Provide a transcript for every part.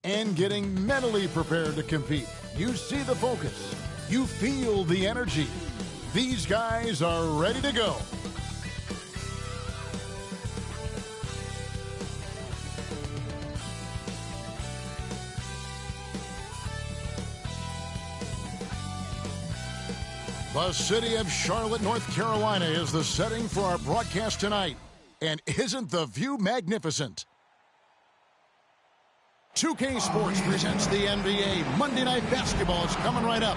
and getting mentally prepared to compete. You see the focus. You feel the energy. These guys are ready to go. The city of Charlotte, North Carolina is the setting for our broadcast tonight. And isn't the view magnificent? 2K Sports presents the NBA. Monday Night Basketball is coming right up.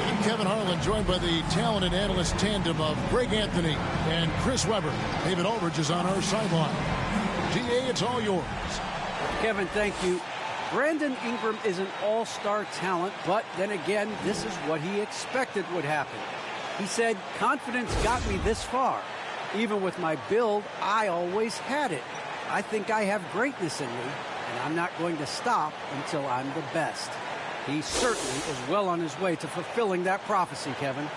I'm Kevin Harlan, joined by the talented analyst tandem of Greg Anthony and Chris Webber. David Aldridge is on our sideline. DA, it's all yours. Kevin, thank you. Brandon Ingram is an all-star talent, but then again, this is what he expected would happen. He said, confidence got me this far. Even with my build, I always had it. I think I have greatness in me, and I'm not going to stop until I'm the best. He certainly is well on his way to fulfilling that prophecy, Kevin.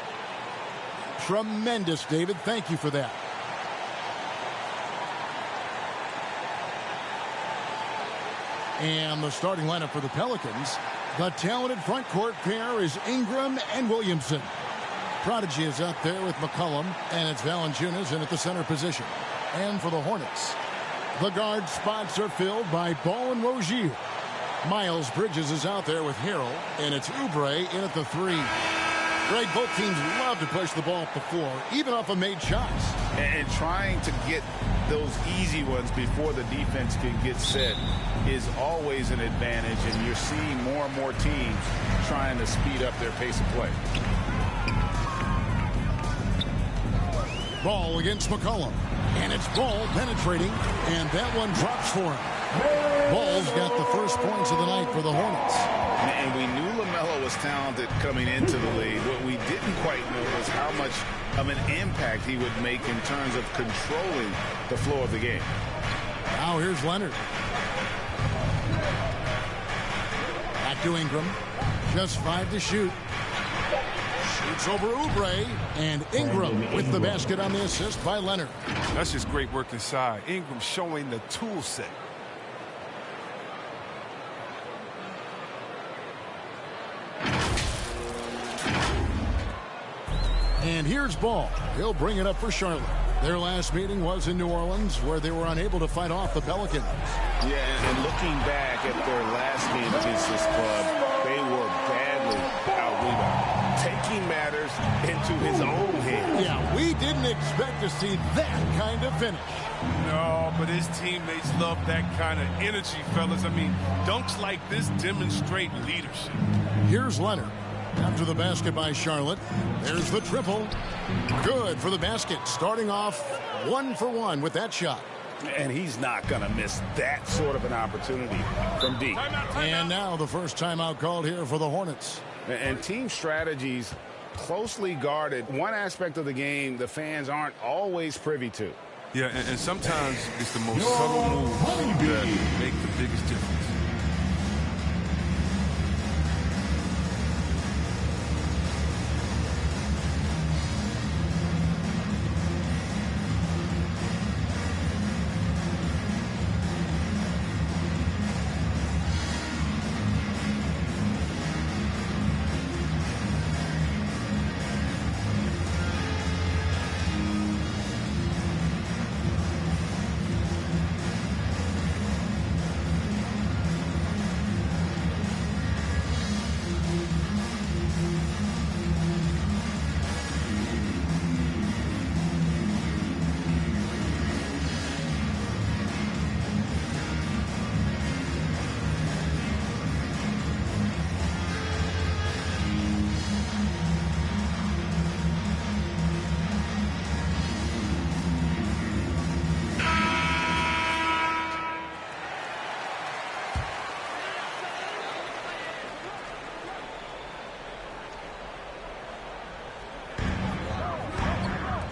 Tremendous, David. Thank you for that. And the starting lineup for the Pelicans, the talented front court pair is Ingram and Williamson. Prodigy is out there with McCollum, and it's Valanciunas in at the center position. And for the Hornets, the guard spots are filled by Ball and Rozier. Miles Bridges is out there with Harrell, and it's Oubre in at the 3. Greg, both teams love to push the ball up the floor, even off of made shots. And trying to get those easy ones before the defense can get set is always an advantage, and you're seeing more and more teams trying to speed up their pace of play. Ball against McCollum, and it's Ball penetrating, and that one drops for him. Ball's got the first points of the night for the Hornets. And we knew LaMelo was talented coming into the league. What we didn't quite know was how much of an impact he would make in terms of controlling the flow of the game. Now here's Leonard. Back to Ingram. Just 5 to shoot. Shoots over Oubre, and Ingram with the basket on the assist by Leonard. That's just great work inside. Ingram showing the tool set. And here's Ball. He'll bring it up for Charlotte. Their last meeting was in New Orleans, where they were unable to fight off the Pelicans. Yeah, and looking back at their last game against this club, they were badly out-rebounded, taking matters into his own hands. Yeah, we didn't expect to see that kind of finish. No, but his teammates love that kind of energy, fellas. I mean, dunks like this demonstrate leadership. Here's Leonard. After the basket by Charlotte, there's the triple. Good for the basket, starting off 1 for 1 with that shot. And he's not going to miss that sort of an opportunity from deep. And now the first timeout called here for the Hornets. And team strategies closely guarded. One aspect of the game the fans aren't always privy to. Yeah, and sometimes it's the most subtle moves that make the biggest difference.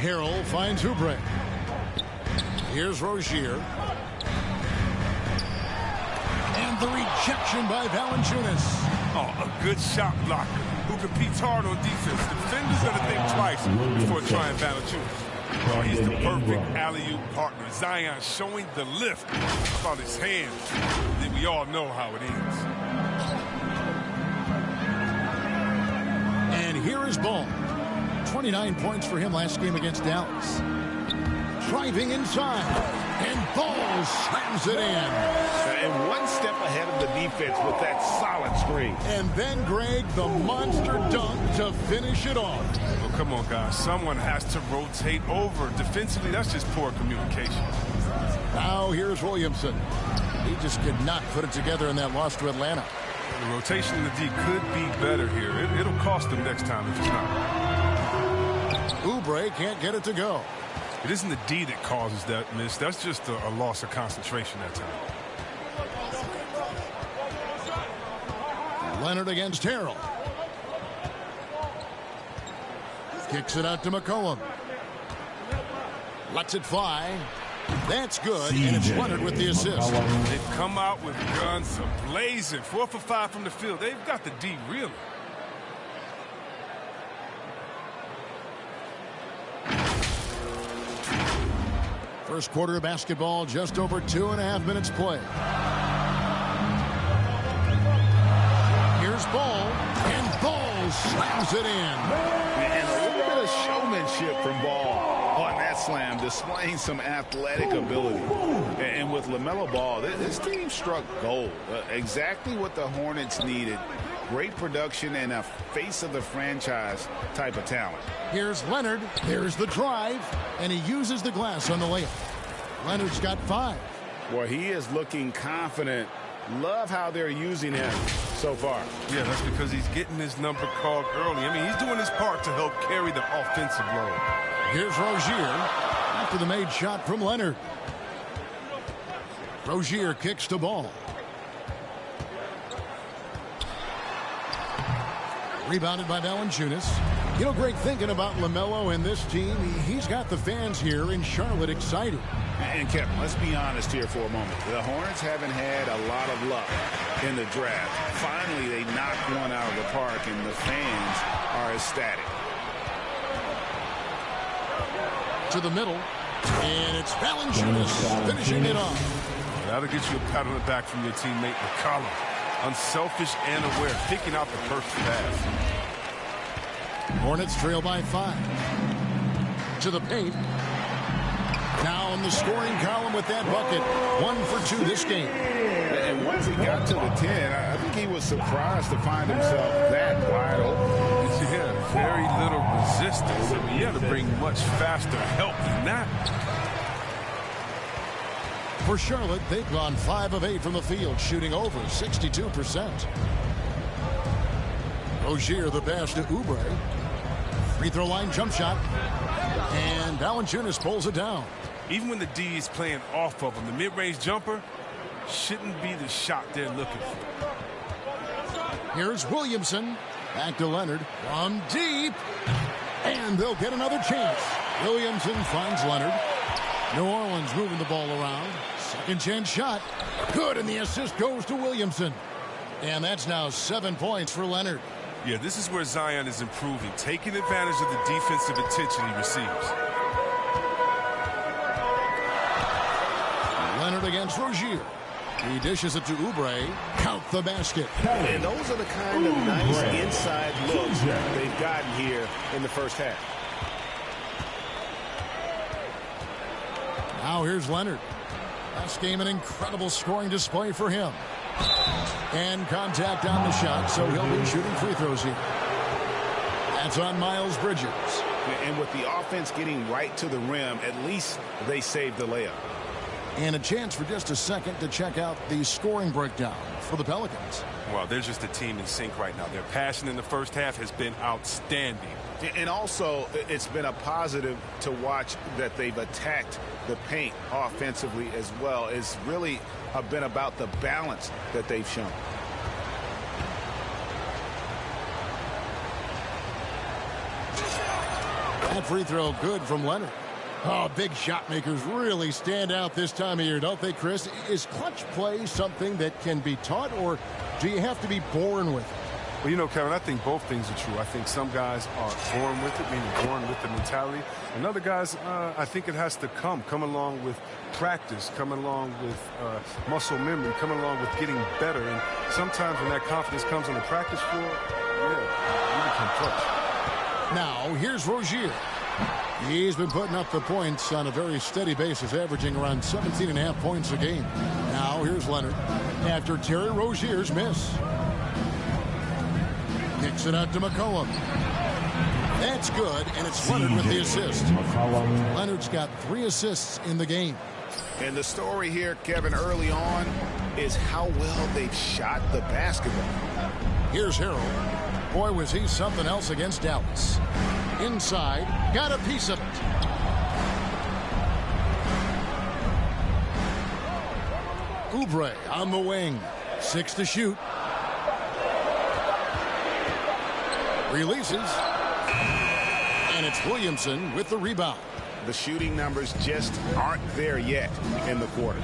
Harrell finds Oubre. Here's Rozier. And the rejection by Valanciunas. Oh, a good shot blocker who competes hard on defense. Defenders got to think twice before trying Valanciunas. Oh, he's the perfect alley-oop partner. Zion showing the lift about his hands. Then we all know how it ends. And here is Ball. 29 points for him last game against Dallas. Driving inside, and Ball slams it in. And one step ahead of the defense with that solid screen. And then, Greg, the monster dunk to finish it off. Well, come on, guys. Someone has to rotate over. Defensively, that's just poor communication. Now here's Williamson. He just could not put it together in that loss to Atlanta. The rotation in the D could be better here. It'll cost them next time if it's not. Oubre can't get it to go. It isn't the D that causes that miss. That's just a loss of concentration that time. Leonard against Harrell. Kicks it out to McCollum. Lets it fly. That's good, and it's Leonard with the assist. They've come out with guns blazing. 4 for 5 from the field. They've got the D reeling. First quarter of basketball, just over 2.5 minutes played. Here's Ball, and Ball slams it in. And a little bit of showmanship from Ball on that slam, displaying some athletic ability. And with LaMelo Ball, this team struck gold. Exactly what the Hornets needed. Great production and a face of the franchise type of talent. Here's Leonard. There's the drive, and he uses the glass on the layup. Leonard's got 5. Well, he is looking confident. Love how they're using him so far. Yeah, that's because he's getting his number called early. I mean, he's doing his part to help carry the offensive load. Here's Rozier after the made shot from Leonard. Rozier kicks the ball. Rebounded by Valanciunas. You know, Greg, thinking about LaMelo and this team, he's got the fans here in Charlotte excited. And Kevin, let's be honest here for a moment. The Hornets haven't had a lot of luck in the draft. Finally, they knocked one out of the park, and the fans are ecstatic. To the middle, and it's Valanciunas finishing it off. That'll get you a pat on the back from your teammate McCollum. Unselfish and aware, picking out the perfect pass. Hornets trail by 5. To the paint. Now in the scoring column with that bucket. 1 for 2 this game. And once he got to the 10, I think he was surprised to find himself that wide open. Yeah, very little resistance. I mean, you had to bring much faster help than that. For Charlotte, they've gone 5 of 8 from the field, shooting over 62%. Rozier the pass to Oubre. Free throw line jump shot. And Valanciunas pulls it down. Even when the D is playing off of him, the mid-range jumper shouldn't be the shot they're looking for. Here's Williamson. Back to Leonard. From deep. And they'll get another chance. Williamson finds Leonard. New Orleans moving the ball around. Second chance shot. Good, and the assist goes to Williamson. And that's now 7 points for Leonard. Yeah, this is where Zion is improving, taking advantage of the defensive attention he receives. Leonard against Rozier. He dishes it to Oubre. Count the basket. And those are the kind of nice inside looks they've gotten here in the first half. Now here's Leonard. Last game, an incredible scoring display for him. And contact on the shot, so he'll be shooting free throws here. That's on Miles Bridges. And with the offense getting right to the rim, at least they saved the layup. And a chance for just a second to check out the scoring breakdown for the Pelicans. Well, they're just a team in sync right now. Their passion in the first half has been outstanding. And also, it's been a positive to watch that they've attacked the paint offensively as well. It's really been about the balance that they've shown. That free throw good from Leonard. Oh, big shot makers really stand out this time of year, don't they, Chris? Is clutch play something that can be taught, or do you have to be born with it? Well, you know, Kevin, I think both things are true. I think some guys are born with it, meaning born with the mentality. And other guys, I think it has to come along with practice, come along with muscle memory, come along with getting better. And sometimes when that confidence comes on the practice floor, yeah, you become clutch. Now, here's Rozier. He's been putting up the points on a very steady basis, averaging around 17.5 points a game. Now, here's Leonard after Terry Rozier's miss. Kicks it out to McCollum. That's good, and it's Leonard with the assist. Leonard's got 3 assists in the game. And the story here, Kevin, early on is how well they've shot the basketball. Here's Harrell. Boy, was he something else against Dallas. Inside, got a piece of it. Oubre on the wing. 6 to shoot. Releases. And it's Williamson with the rebound. The shooting numbers just aren't there yet in the quarter.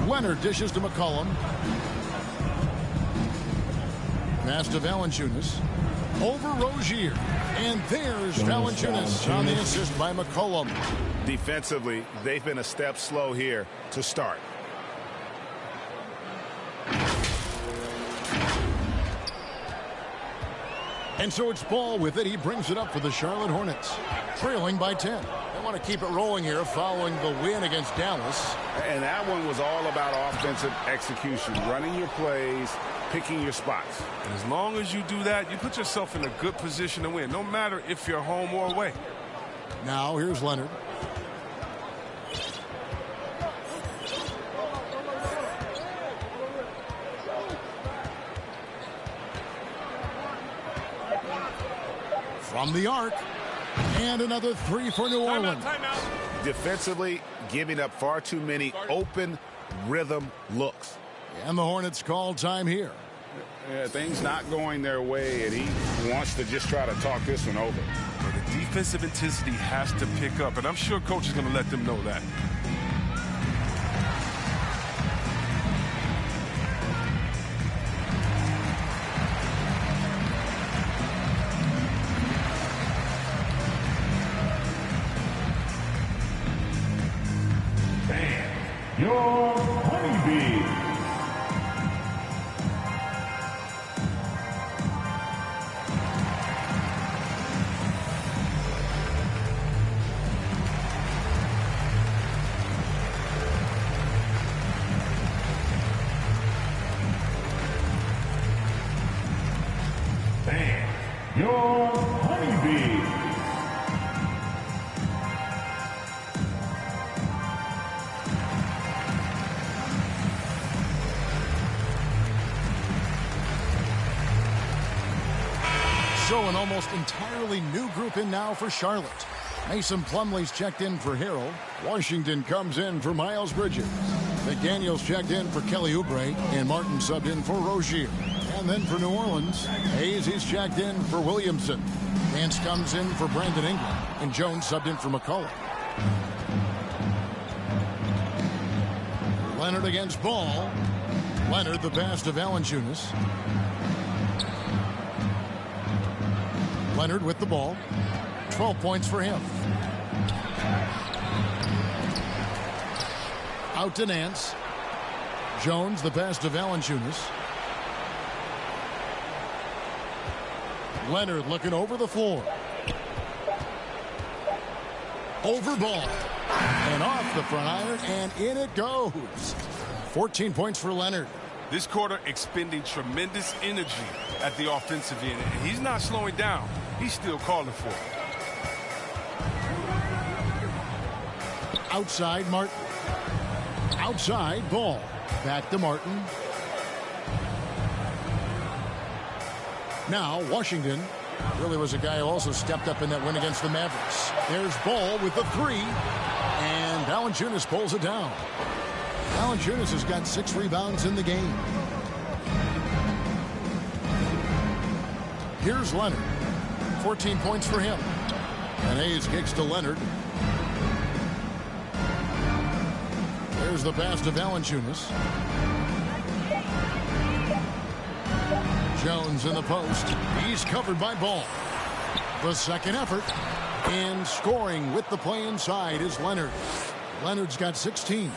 Leonard dishes to McCollum. Pass to Valanciunas. Over Rozier. And there's Valanciunas on the assist by McCollum. Defensively, they've been a step slow here to start. And so it's Ball with it. He brings it up for the Charlotte Hornets, trailing by 10. They want to keep it rolling here following the win against Dallas. And that one was all about offensive execution, running your plays, picking your spots. And as long as you do that, you put yourself in a good position to win, no matter if you're home or away. Now here's Leonard. From the arc. And another 3 for New Orleans. Timeout. Defensively, giving up far too many open rhythm looks. And the Hornets call time here. Yeah, things not going their way, and he wants to just try to talk this one over. Well, the defensive intensity has to pick up, and I'm sure coach is going to let them know that. Your honeybee. And your honeybee. So an almost entirely new group in now for Charlotte. Mason Plumlee's checked in for Harrell. Washington comes in for Miles Bridges. McDaniels checked in for Kelly Oubre. And Martin subbed in for Rozier. And then for New Orleans, Hayes is checked in for Williamson. Vance comes in for Brandon Ingram. And Jones subbed in for McCollum. Leonard against Ball. Leonard the pass to Valanciunas. Leonard with the ball. 12 points for him. Out to Nance. Jones the pass to Valanciunas. Leonard looking over the floor. Over Ball. And off the front iron, and in it goes. 14 points for Leonard. This quarter expending tremendous energy at the offensive end, and he's not slowing down. He's still calling for it. Outside Martin. Outside Ball. Back to Martin. Now Washington really was a guy who also stepped up in that win against the Mavericks. There's Ball with the 3. And Valanciunas pulls it down. Valanciunas has got 6 rebounds in the game. Here's Leonard. 14 points for him. And Hayes kicks to Leonard. There's the pass to Valanciunas. Jones in the post. He's covered by Ball. The second effort. And scoring with the play inside is Leonard. Leonard's got 16.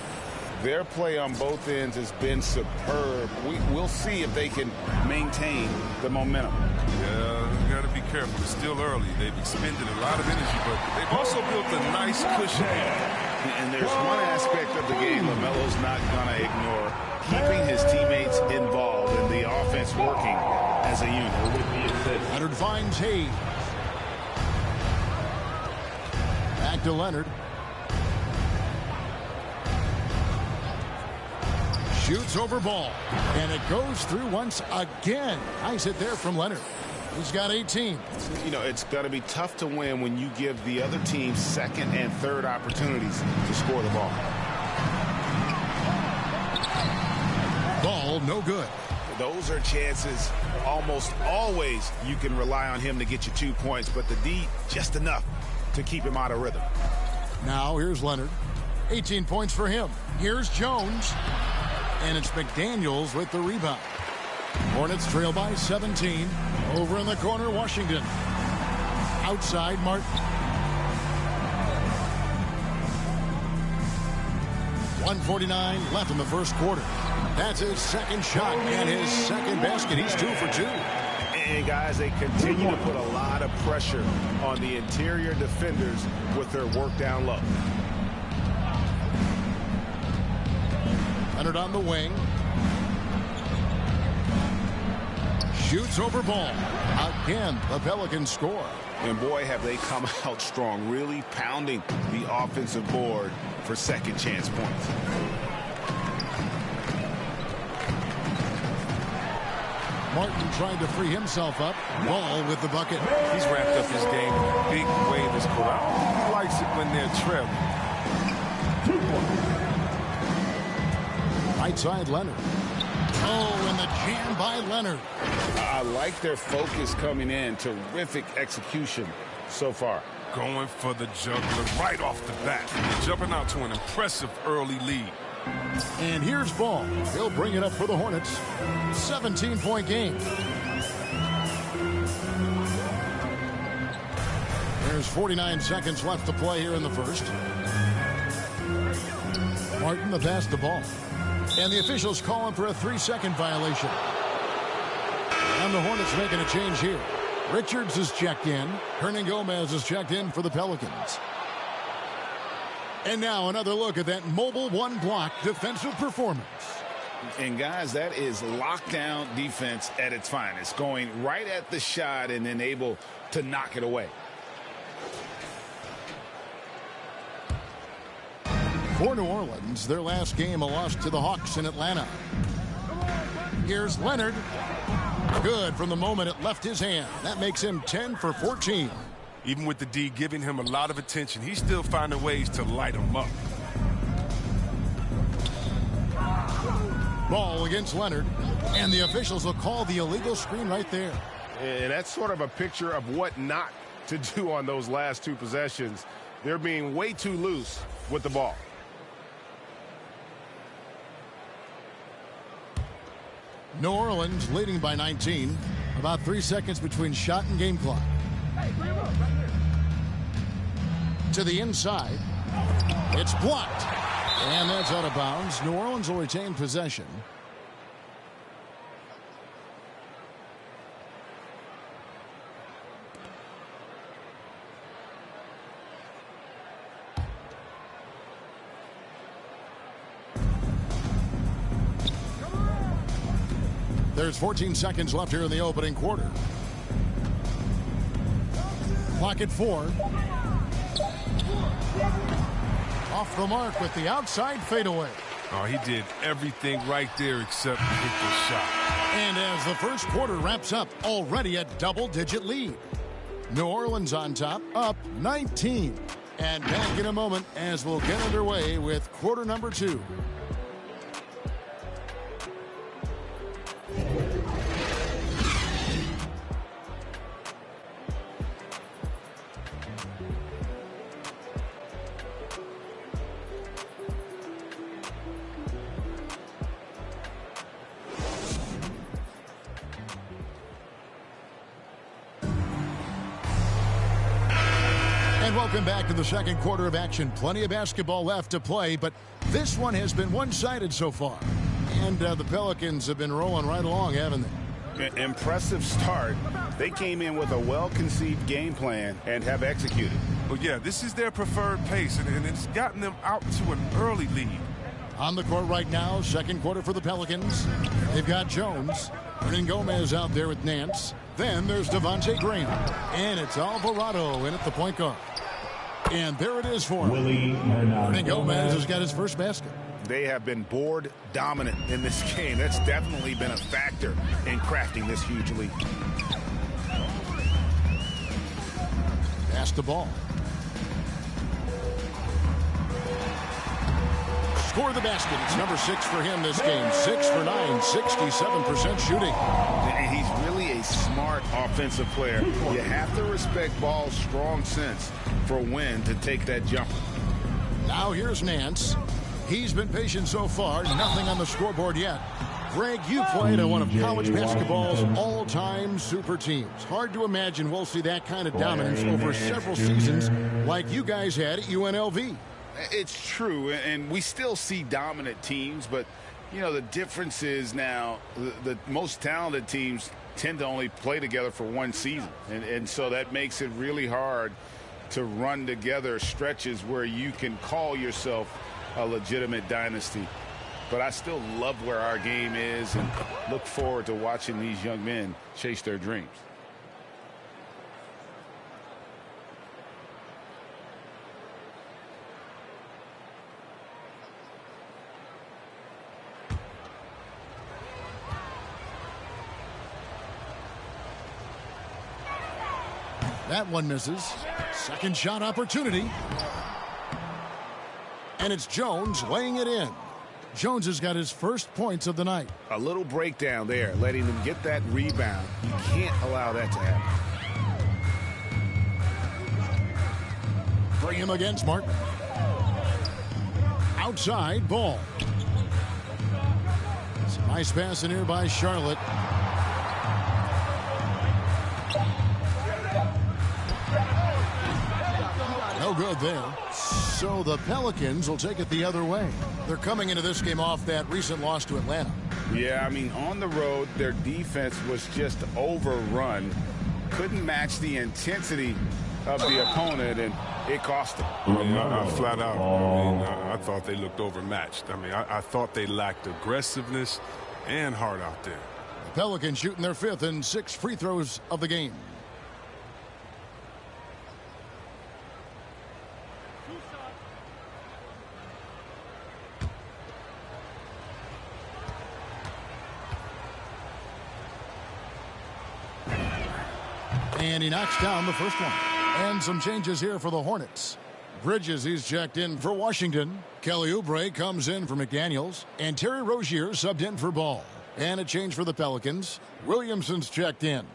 Their play on both ends has been superb. We'll see if they can maintain the momentum. Yeah, you got to be careful. It's still early. They've expended a lot of energy, but they've also built a nice cushion. And there's one aspect of the game LaMelo's not going to ignore. Keeping his teammates involved and the offense working as a unit. Leonard finds Hayes. Back to Leonard. Shoots over Ball. And it goes through once again. Nice hit there from Leonard. He's got 18. You know, it's going to be tough to win when you give the other team second and third opportunities to score the ball. Ball no good. Those are chances almost always you can rely on him to get you 2 points, but the D just enough to keep him out of rhythm. Now here's Leonard. 18 points for him. Here's Jones. And it's McDaniels with the rebound. Hornets trail by 17. Over in the corner, Washington. Outside, Martin. 1:49 left in the first quarter. That's his second shot and his second basket. He's 2 for 2. And guys, they continue to put a lot of pressure on the interior defenders with their work down low. Leonard on the wing. Shoots over Ball. Again, the Pelicans score. And boy, have they come out strong, really pounding the offensive board for second chance points. Martin trying to free himself up. Ball with the bucket. He's ramped up his game in a big way this quarter. I don't think he likes it when they're trailing. Right side, Leonard. Oh, and the jam by Leonard. I like their focus coming in. Terrific execution so far. Going for the juggler right off the bat. They're jumping out to an impressive early lead. And here's Ball. He'll bring it up for the Hornets. 17-point game. There's 49 seconds left to play here in the first. Martin the pass the ball. And the officials calling for a 3-second violation. And the Hornets making a change here. Richards is checked in. Hernan Gomez is checked in for the Pelicans. And now another look at that mobile one-block defensive performance. And guys, that is lockdown defense at its finest. Going right at the shot and then able to knock it away. For New Orleans, their last game a loss to the Hawks in Atlanta. Here's Leonard. Good from the moment it left his hand. That makes him 10 for 14. Even with the D giving him a lot of attention, he's still finding ways to light him up. Ball against Leonard. And the officials will call the illegal screen right there. And that's sort of a picture of what not to do on those last two possessions. They're being way too loose with the ball. New Orleans leading by 19. About 3 seconds between shot and game clock. To the inside. It's blocked. And that's out of bounds. New Orleans will retain possession. There's 14 seconds left here in the opening quarter. Clock at 4. Off the mark with the outside fadeaway. Oh, he did everything right there except hit the shot. And as the first quarter wraps up, already a double-digit lead. New Orleans on top, up 19. And back in a moment as we'll get underway with quarter number 2. Welcome back to the second quarter of action. Plenty of basketball left to play, but this one has been one-sided so far. And the Pelicans have been rolling right along, haven't they? Impressive start. They came in with a well-conceived game plan and have executed. Well, yeah, this is their preferred pace, and it's gotten them out to an early lead. On the court right now, second quarter for the Pelicans. They've got Jones. Hernan Gomez out there with Nance. Then there's Devontae Graham. And it's Alvarado in at the point guard. And there it is for him. Hernan Gomez has got his first basket. They have been board dominant in this game. That's definitely been a factor in crafting this huge lead. Pass the ball. Score the basket. It's number 6 for him this game. 6 for 9, 67% shooting. And he's really a smart offensive player. You have to respect Ball's strong sense for when to take that jump. Now here's Nance. He's been patient so far. Nothing on the scoreboard yet. Greg, you played on one of college basketball's all-time super teams. Hard to imagine we'll see that kind of dominance over several seasons like you guys had at UNLV. It's true, and we still see dominant teams, but, you know, the difference is now the most talented teams tend to only play together for one season, and so that makes it really hard to run together stretches where you can call yourself a legitimate dynasty. But I still love where our game is and look forward to watching these young men chase their dreams. That one misses. Second shot opportunity. And it's Jones laying it in. Jones has got his first points of the night. A little breakdown there, letting them get that rebound. You can't allow that to happen. Bring him against Martin. Outside Ball. Some nice pass in here by Charlotte. No good there. So the Pelicans will take it the other way. They're coming into this game off that recent loss to Atlanta. Yeah, I mean, on the road, their defense was just overrun. Couldn't match the intensity of the opponent, and it cost them. Flat out, I thought they looked overmatched. I thought they lacked aggressiveness and heart out there. The Pelicans shooting their 5th and 6th free throws of the game. And he knocks down the first one. And some changes here for the Hornets. Bridges, he's checked in for Washington. Kelly Oubre comes in for McDaniels. And Terry Rozier subbed in for Ball. And a change for the Pelicans. Williamson's checked in.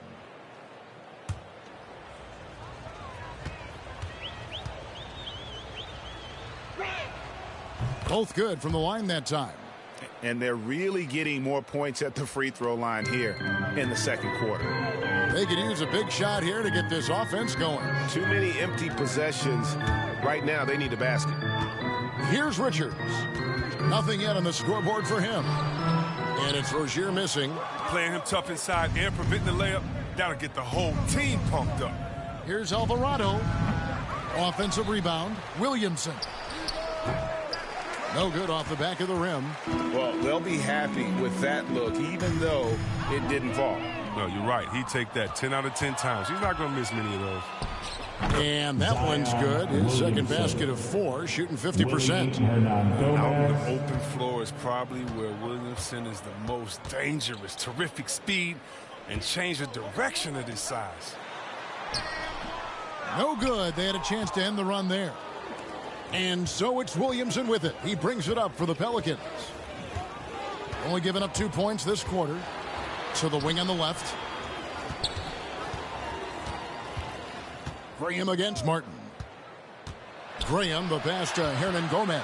Both good from the line that time. And they're really getting more points at the free throw line here in the second quarter. They could use a big shot here to get this offense going. Too many empty possessions. Right now, they need a basket. Here's Richards. Nothing yet on the scoreboard for him. And it's Rozier missing. Playing him tough inside and preventing the layup. That'll get the whole team pumped up. Here's Alvarado. Offensive rebound. Williamson. No good off the back of the rim. Well, they'll be happy with that look, even though it didn't fall. No, you're right. He'd take that 10 out of 10 times. He's not going to miss many of those. And that one's good. His second basket of 4, shooting 50%. Out on the open floor is probably where Williamson is the most dangerous. Terrific speed and change the direction of this size. No good. They had a chance to end the run there. And so it's Williamson with it. He brings it up for the Pelicans. Only giving up 2 points this quarter. So the wing on the left. Graham against Martin. Graham, the pass to Hernan Gomez.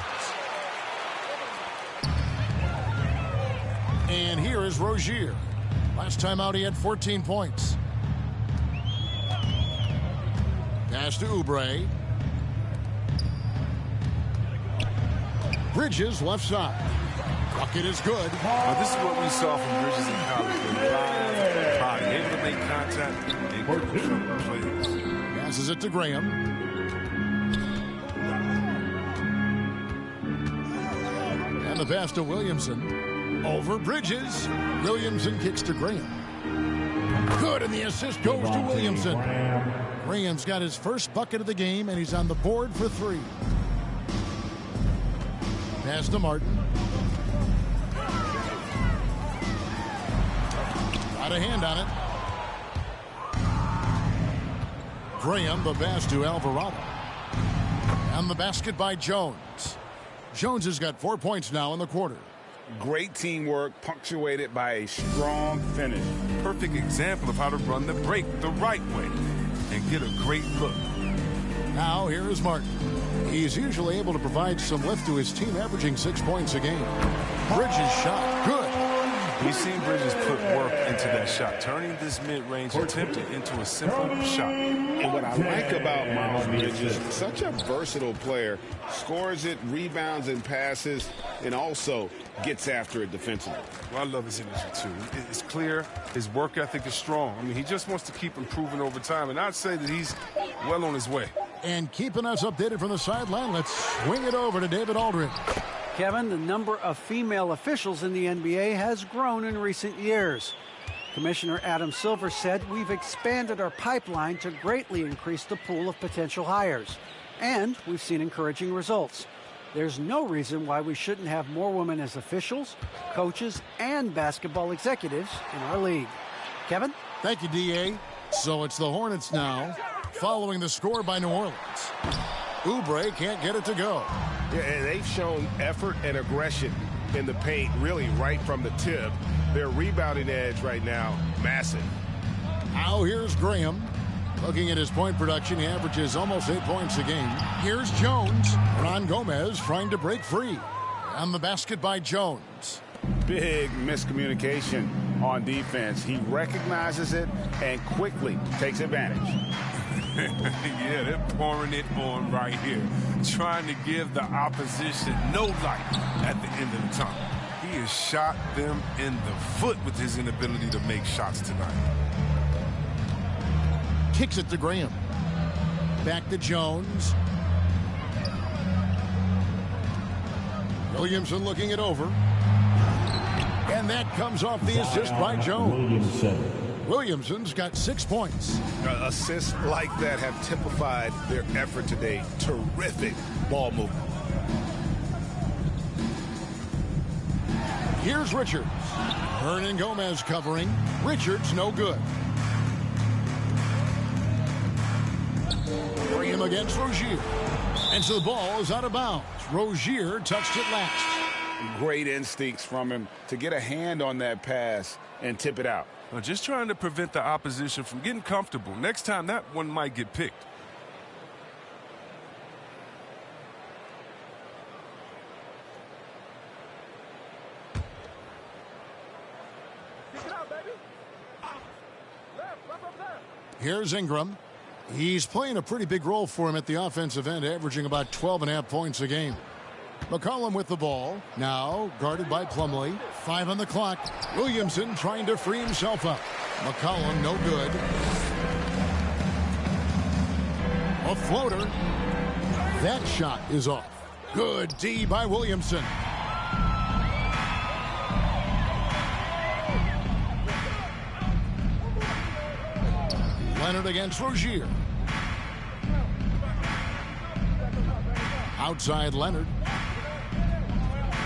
And here is Rozier. Last time out he had 14 points. Pass to Oubre. Bridges left side. Bucket is good. This is what we saw from Bridges in college. Live body, able to make contact and good plays. Passes it to Graham. And the pass to Williamson. Over Bridges. Williamson kicks to Graham. Good, and the assist goes to Williamson. Graham's got his first bucket of the game, and he's on the board for 3. Pass to Martin. Got a hand on it. Graham, the pass to Alvarado. And the basket by Jones. Jones has got 4 points now in the quarter. Great teamwork, punctuated by a strong finish. Perfect example of how to run the break the right way and get a great look. Now here is Martin. He's usually able to provide some lift to his team, averaging 6 points a game. Bridges shot. Good. We've seen Bridges put work into that shot, turning this mid-range attempt into a simple shot. And what I like about Miles Bridges, such a versatile player, scores it, rebounds and passes, and also gets after it defensively. Well, I love his energy, too. It's clear. His work ethic is strong. I mean, he just wants to keep improving over time, and I'd say that he's well on his way. And keeping us updated from the sideline, let's swing it over to David Aldridge. Kevin, the number of female officials in the NBA has grown in recent years. Commissioner Adam Silver said we've expanded our pipeline to greatly increase the pool of potential hires. And we've seen encouraging results. There's no reason why we shouldn't have more women as officials, coaches, and basketball executives in our league. Kevin? Thank you, D.A. So it's the Hornets now, following the score by New Orleans. Oubre can't get it to go. Yeah, and they've shown effort and aggression in the paint, really right from the tip. Their rebounding edge right now, massive. Now here's Graham. Looking at his point production, he averages almost 8 points a game. Here's Jones. Ron Gomez trying to break free. And the basket by Jones. Big miscommunication on defense. He recognizes it and quickly takes advantage. Yeah, they're pouring it on right here, trying to give the opposition no light at the end of the tunnel. He has shot them in the foot with his inability to make shots tonight. Kicks it to Graham. Back to Jones. Williamson looking it over. And that comes off the assist by Jones. Williamson's got 6 points. Assists like that have typified their effort today. Terrific ball movement. Here's Richards. Hernan Gomez covering. Richards no good. Graham against Rozier. And so the ball is out of bounds. Rozier touched it last. Great instincts from him to get a hand on that pass and tip it out. Well, just trying to prevent the opposition from getting comfortable. Next time, that one might get picked. Here's Ingram. He's playing a pretty big role for him at the offensive end, averaging about 12.5 points a game. McCollum with the ball. Now guarded by Plumlee. 5 on the clock. Williamson trying to free himself up. McCollum no good. A floater. That shot is off. Good D by Williamson. Leonard against Rozier. Outside Leonard.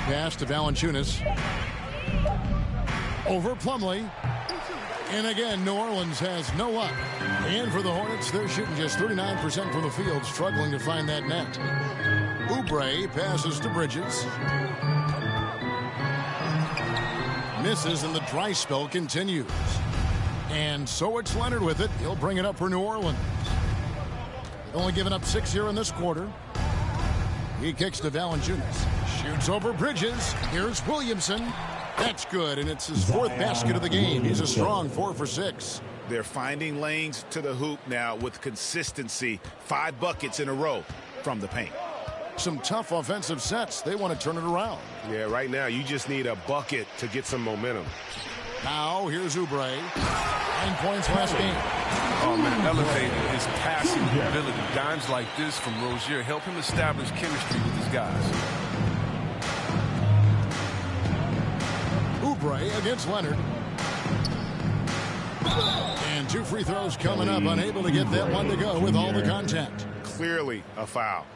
Pass to Valanciunas. Over Plumlee. And again, New Orleans has no luck. And for the Hornets, they're shooting just 39% from the field, struggling to find that net. Oubre passes to Bridges. Misses, and the dry spell continues. And so it's Leonard with it. He'll bring it up for New Orleans. Only given up 6 here in this quarter. He kicks to Valanciunas. Shoots over Bridges. Here's Williamson. That's good, and it's his 4th basket of the game. He's a strong 4 for 6. They're finding lanes to the hoop now with consistency. 5 buckets in a row from the paint. Some tough offensive sets. They want to turn it around. Yeah, right now you just need a bucket to get some momentum. Now here's Oubre. 9 points last game. Oh, man, elevating his passing ability. Dimes like this from Rozier help him establish chemistry with his guys. Oubre against Leonard. And 2 free throws coming up. Unable to get that one to go with all the contact. Clearly a foul.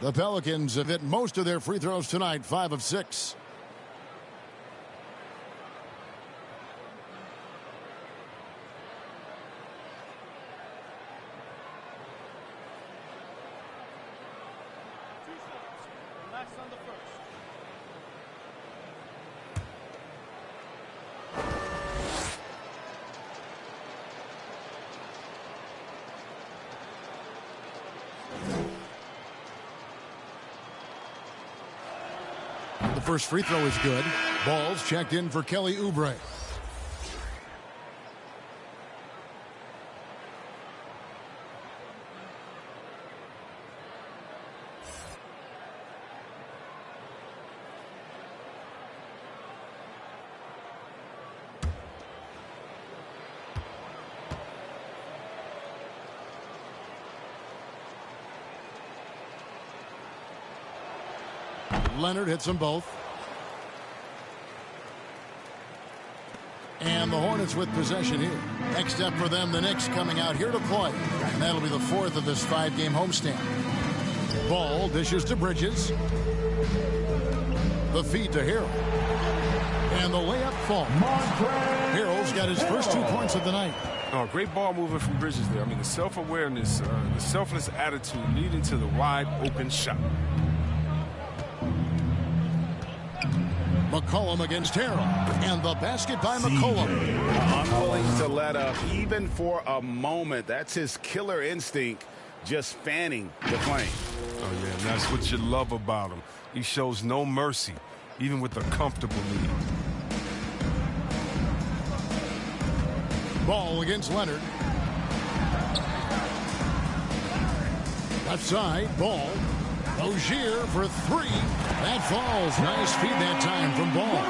The Pelicans have hit most of their free throws tonight, 5 of 6. The first free throw is good. Ball's checked in for Kelly Oubre. Leonard hits them both. And the Hornets with possession here. Next up for them, the Knicks coming out here to play. And that'll be the 4th of this 5-game homestand. Ball dishes to Bridges. The feed to Harrell. And the layup falls. Harrell's got his first 2 points of the night. Oh, great ball movement from Bridges there. I mean, the self-awareness, the selfless attitude leading to the wide open shot. McCollum against Harrell. And the basket by McCollum. Unwilling to let up even for a moment. That's his killer instinct, just fanning the flame. Oh, yeah, and that's what you love about him. He shows no mercy, even with a comfortable lead. Ball against Leonard. Left side, Ball. Rozier for 3. That falls. Nice feed that time from Ball.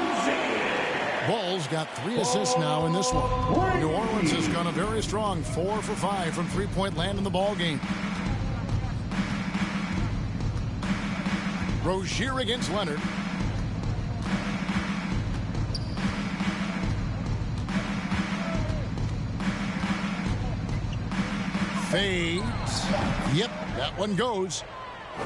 Ball's got 3 assists now in this one. New Orleans has gone a very strong 4 for 5 from three-point land in the ball game. Rozier against Leonard. Fades. Yep, that one goes.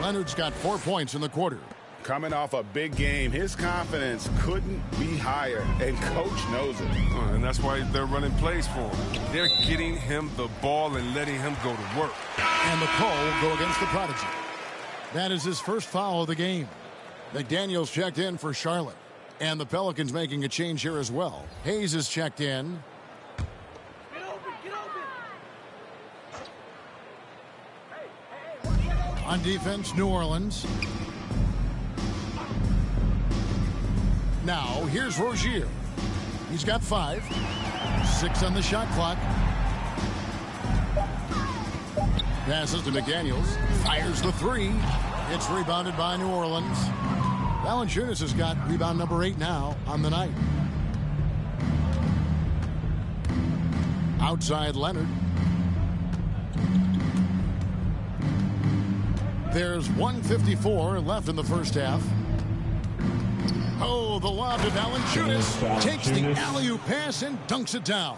Leonard's got 4 points in the quarter. Coming off a big game, his confidence couldn't be higher, and coach knows it. And that's why they're running plays for him. They're getting him the ball and letting him go to work. And the call will go against the Prodigy. That is his first foul of the game. McDaniels checked in for Charlotte. And the Pelicans making a change here as well. Hayes is checked in. Get open, get open. On defense, New Orleans. Now, here's Rozier. He's got 5. 6 on the shot clock. Passes to McDaniels. Fires the 3. It's rebounded by New Orleans. Valanciunas has got rebound number 8 now on the night. Outside Leonard. There's 1:54 left in the first half. Oh, the lob to Valanciunas. Takes the alley-oop pass and dunks it down.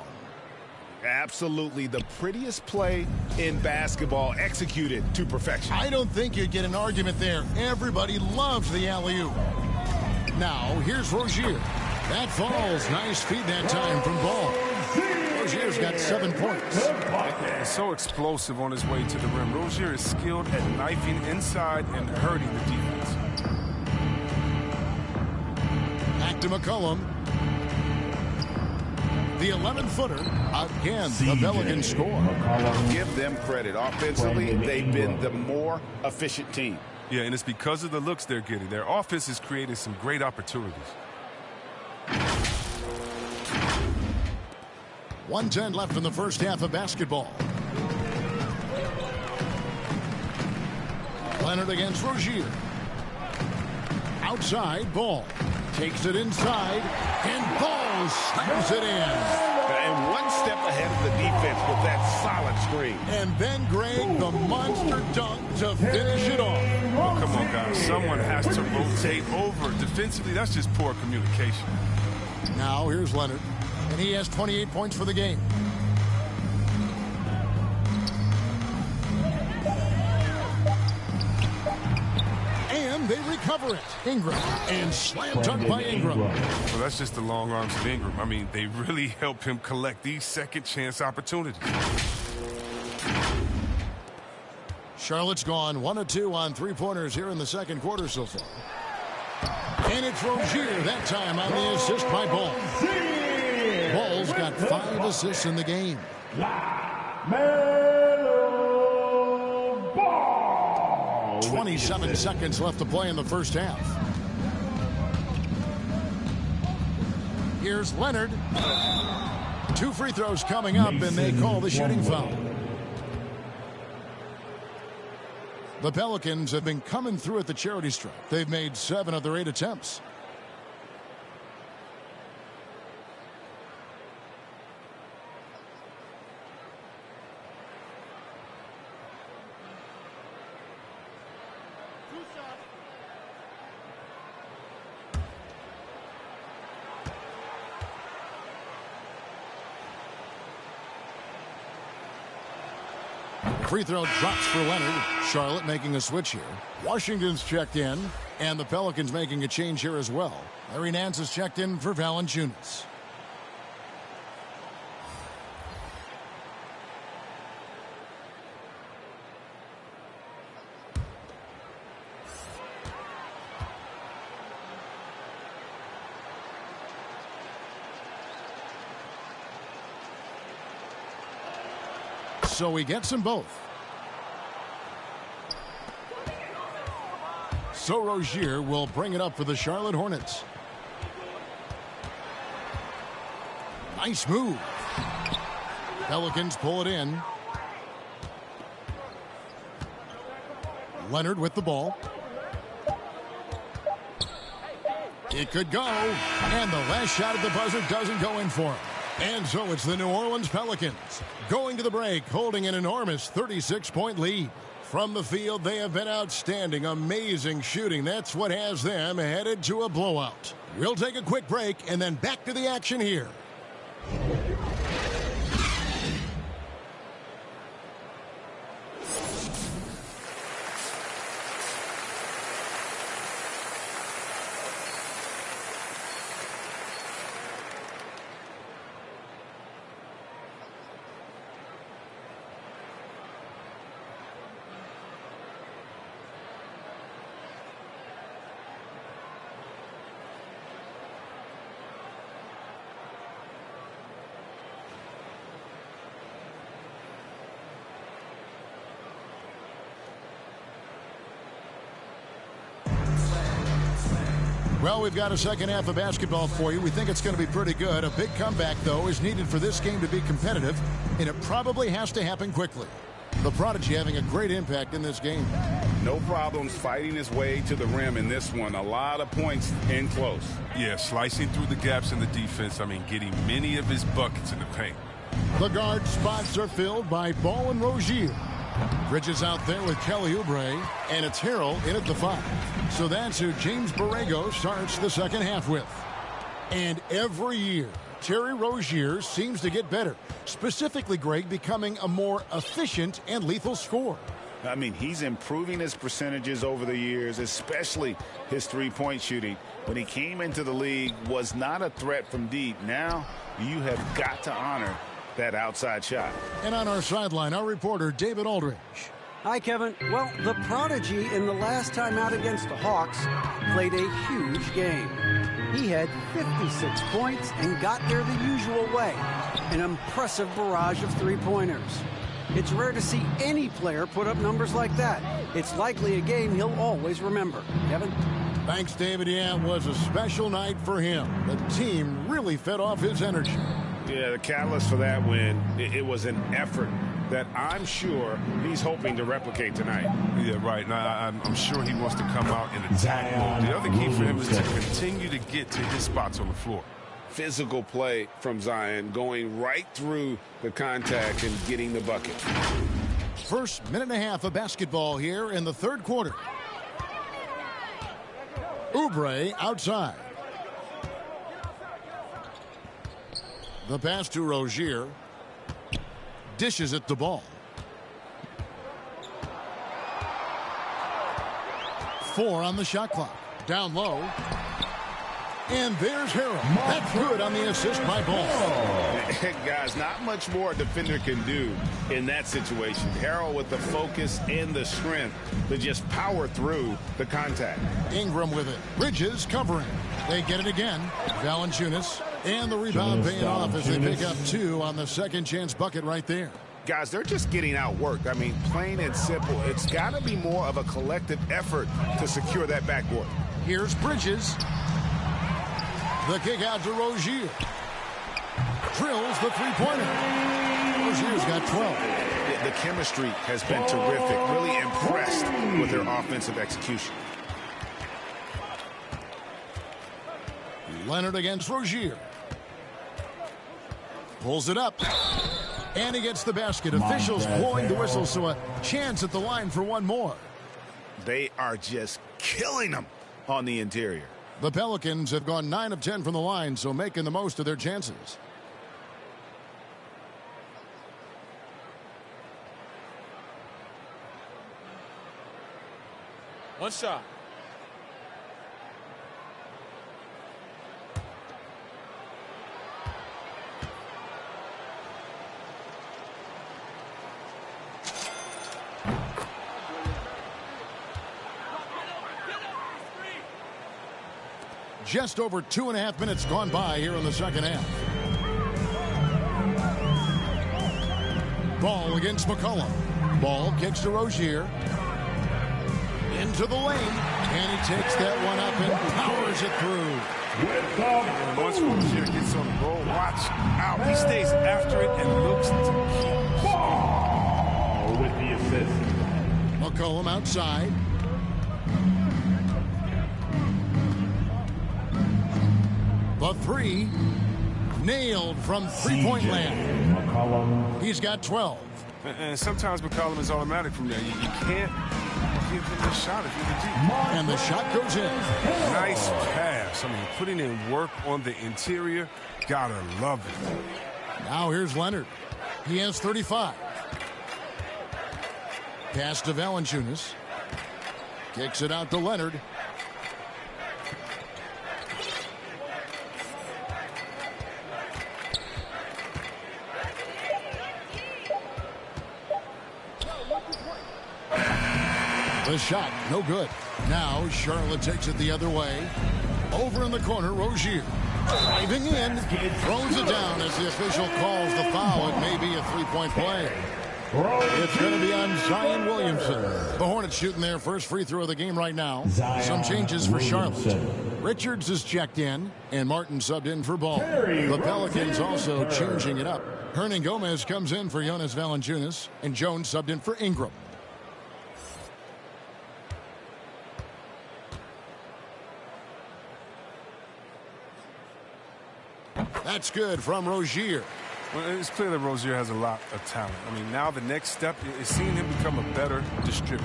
Absolutely the prettiest play in basketball, executed to perfection. I don't think you'd get an argument there. Everybody loves the alley-oop. Now, here's Rozier. That falls. Nice feed that time from Ball. Rozier's got 7 points. He's so explosive on his way to the rim. Rozier is skilled at knifing inside and hurting the defense. Back to McCollum. The 11-footer. Again, the Pelicans score. Give them credit. Offensively, they've been the more efficient team. Yeah, and it's because of the looks they're getting. Their offense is creating some great opportunities. 1:10 left in the first half of basketball. Leonard against Rozier. Outside, Ball. Takes it inside, and Ball slams it in. And one step ahead of the defense with that solid screen. And then Greg, the monster dunk to finish it off. Oh, come on, guys. Someone has to rotate over. Defensively, that's just poor communication. Now here's Leonard, and he has 28 points for the game. And they recover it. Ingram, and slam dunk by Ingram. Well, that's just the long arms of Ingram. I mean, they really help him collect these second chance opportunities. Charlotte's gone 1 of 2 on three-pointers here in the second quarter so far. And it's Rozier that time on the assist by Ball. Ball's got 5 assists in the game. 27 seconds left to play in the first half. Here's Leonard. 2 free throws coming up, and they call the shooting foul. The Pelicans have been coming through at the charity stripe. They've made 7 of their 8 attempts. Free throw drops for Leonard. Charlotte making a switch here. Washington's checked in, and the Pelicans making a change here as well. Larry Nance has checked in for Valanciunas. So he gets them both. So Rozier will bring it up for the Charlotte Hornets. Nice move. Pelicans pull it in. Leonard with the ball. It could go. And the last shot at the buzzer doesn't go in for him. And so it's the New Orleans Pelicans going to the break, holding an enormous 36-point lead. From the field, they have been outstanding, amazing shooting. That's what has them headed to a blowout. We'll take a quick break and then back to the action here. Well, we've got a second half of basketball for you. We think it's going to be pretty good. A big comeback, though, is needed for this game to be competitive, and it probably has to happen quickly. The Prodigy having a great impact in this game. No problems fighting his way to the rim in this one. A lot of points in close. Yeah, slicing through the gaps in the defense. I mean, getting many of his buckets in the paint. The guard spots are filled by Ball and Rozier. Bridges out there with Kelly Oubre, and it's Harrell in at the 5. So that's who James Borrego starts the second half with. And every year, Terry Rozier seems to get better. Specifically, Greg, becoming a more efficient and lethal scorer. I mean, he's improving his percentages over the years, especially his three-point shooting. When he came into the league, was not a threat from deep. Now, you have got to honor that outside shot. And on our sideline, our reporter, David Aldridge. Hi, Kevin. Well, the Prodigy in the last time out against the Hawks played a huge game. He had 56 points and got there the usual way. An impressive barrage of three-pointers. It's rare to see any player put up numbers like that. It's likely a game he'll always remember. Kevin? Thanks, David. Yeah, it was a special night for him. The team really fed off his energy. Yeah, the catalyst for that win, it was an effort that I'm sure he's hoping to replicate tonight. Yeah, right. Now, I'm sure he wants to come out in attack mode. The other key for him is to continue to get to his spots on the floor. Physical play from Zion, going right through the contact and getting the bucket. First minute and a half of basketball here in the third quarter. Oubre outside. The pass to Rozier. Dishes it the ball. 4 on the shot clock. Down low. And there's Harrell. That's good on the assist by Ball. Guys, not much more a defender can do in that situation. Harrell with the focus and the strength to just power through the contact. Ingram with it. Bridges covering. They get it again. Valanciunas. And the rebound paying off as they pick up 2 on the second chance bucket right there. Guys, they're just getting outworked. I mean, plain and simple. It's got to be more of a collective effort to secure that backboard. Here's Bridges. The kick out to Rozier. Drills the three-pointer. Rozier's got 12. The chemistry has been terrific. Really impressed with their offensive execution. Leonard against Rozier. Pulls it up. And he gets the basket. Officials blowing the whistle, so a chance at the line for one more. They are just killing them on the interior. The Pelicans have gone 9 of 10 from the line, so making the most of their chances. One shot. Just over 2.5 minutes gone by here in the second half. Ball against McCollum. Ball kicks to Rozier. Into the lane. And he takes that one up and powers it through. Once Rozier gets on the roll, watch out. He stays after it and looks to keep Ball with the assist. McCollum outside. The 3 nailed from three-point land. McCollum. He's got 12. And sometimes McCollum is automatic from there. You can't give him a shot if you're the deep. And the shot goes in. Nice pass. I mean, putting in work on the interior. Gotta love it. Now here's Leonard. He has 35. Pass to Valanciunas. Kicks it out to Leonard. The shot, no good. Now Charlotte takes it the other way. Over in the corner, Rozier. Driving in, throws it down as the official calls the foul. It may be a three-point play. It's going to be on Zion Williamson. The Hornets shooting their first free throw of the game right now. Some changes for Charlotte. Richards is checked in, and Martin subbed in for Ball. The Pelicans also changing it up. Hernan Gomez comes in for Jonas Valanciunas, and Jones subbed in for Ingram. That's good from Rozier. Well, it's clear that Rozier has a lot of talent. I mean, now the next step is seeing him become a better distributor.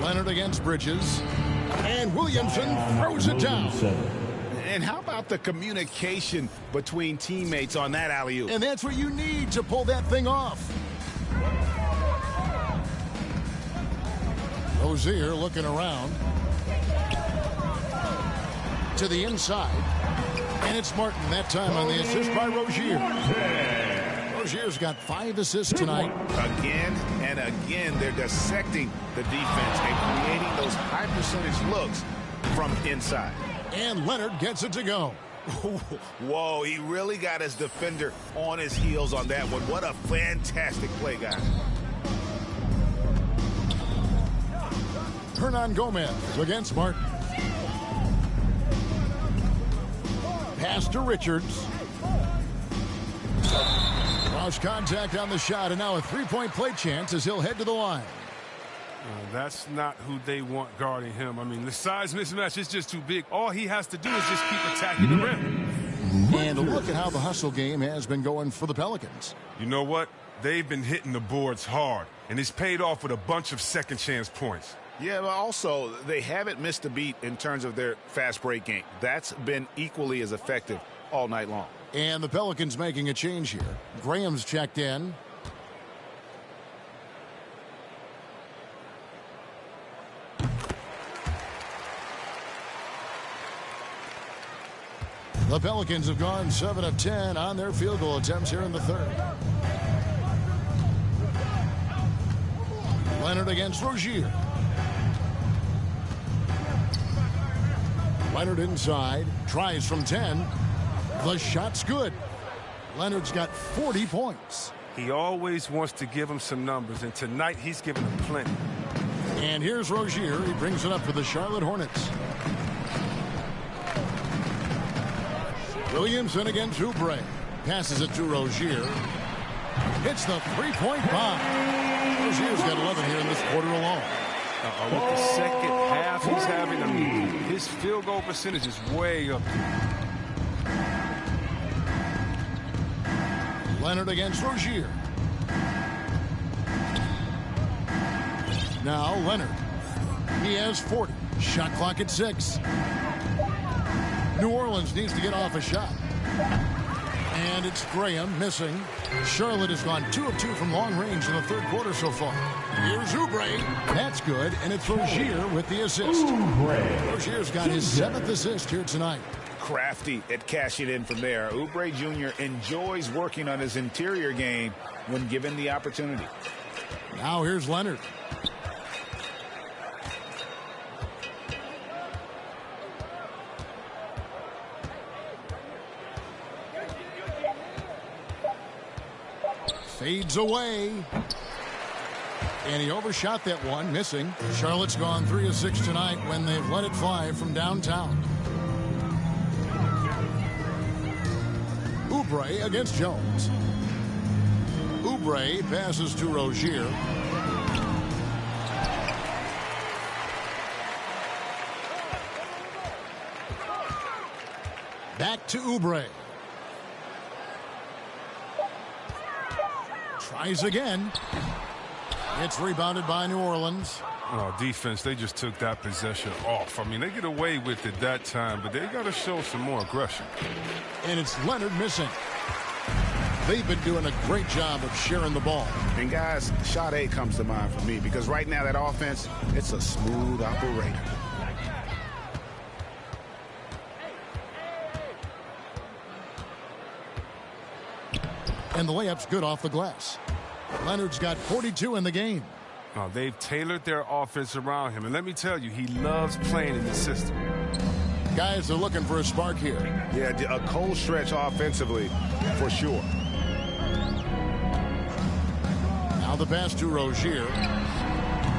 Leonard against Bridges. And Williamson throws it down. And how about the communication between teammates on that alley-oop? And that's what you need to pull that thing off. Rozier looking around. To the inside. And it's Martin that time on the assist by Rozier. Rozier's got 5 assists tonight. Again and again, they're dissecting the defense and creating those high percentage looks from inside. And Leonard gets it to go. Whoa, he really got his defender on his heels on that one. What a fantastic play, guys. Hernan Gomez against Martin. Pass to Richards. Draws contact on the shot, and now a three-point play chance as he'll head to the line. That's not who they want guarding him. I mean, the size mismatch is just too big. All he has to do is just keep attacking the rim. And look at how the hustle game has been going for the Pelicans. You know what? They've been hitting the boards hard, and it's paid off with a bunch of second-chance points. Yeah, but also, they haven't missed a beat in terms of their fast break game. That's been equally as effective all night long. And the Pelicans making a change here. Graham's checked in. The Pelicans have gone 7 of 10 on their field goal attempts here in the third. Leonard against Rozier. Leonard inside, tries from 10. The shot's good. Leonard's got 40 points. He always wants to give him some numbers, and tonight he's giving him plenty. And here's Rozier. He brings it up for the Charlotte Hornets. Williamson against Oubre. Passes it to Rozier. Hits the three-point bomb. Rozier's got 11 here in this quarter alone. With the second half he's having, I mean, his field goal percentage is way up. Leonard against Rozier. Now Leonard. He has 40. Shot clock at 6. New Orleans needs to get off a shot. And it's Graham missing. Charlotte has gone 2 of 2 from long range in the third quarter so far. Here's Oubre. That's good. And it's Rozier with the assist. Rozier's got his 7th assist here tonight. Crafty at cashing in from there. Oubre Jr. enjoys working on his interior game when given the opportunity. Now here's Leonard. Fades away. And he overshot that one, missing. Charlotte's gone 3 of 6 tonight when they've let it fly from downtown. Oubre against Jones. Oubre passes to Rozier. Back to Oubre. Tries again. It's rebounded by New Orleans. Oh, defense, they just took that possession off. I mean, they get away with it that time, but they got to show some more aggression. And it's Leonard missing. They've been doing a great job of sharing the ball. And, guys, shot 8 comes to mind for me because right now that offense, it's a smooth operator. And the layup's good off the glass. Leonard's got 42 in the game. Oh, they've tailored their offense around him. And let me tell you, he loves playing in the system. Guys are looking for a spark here. Yeah, a cold stretch offensively, for sure. Now the pass to Rozier.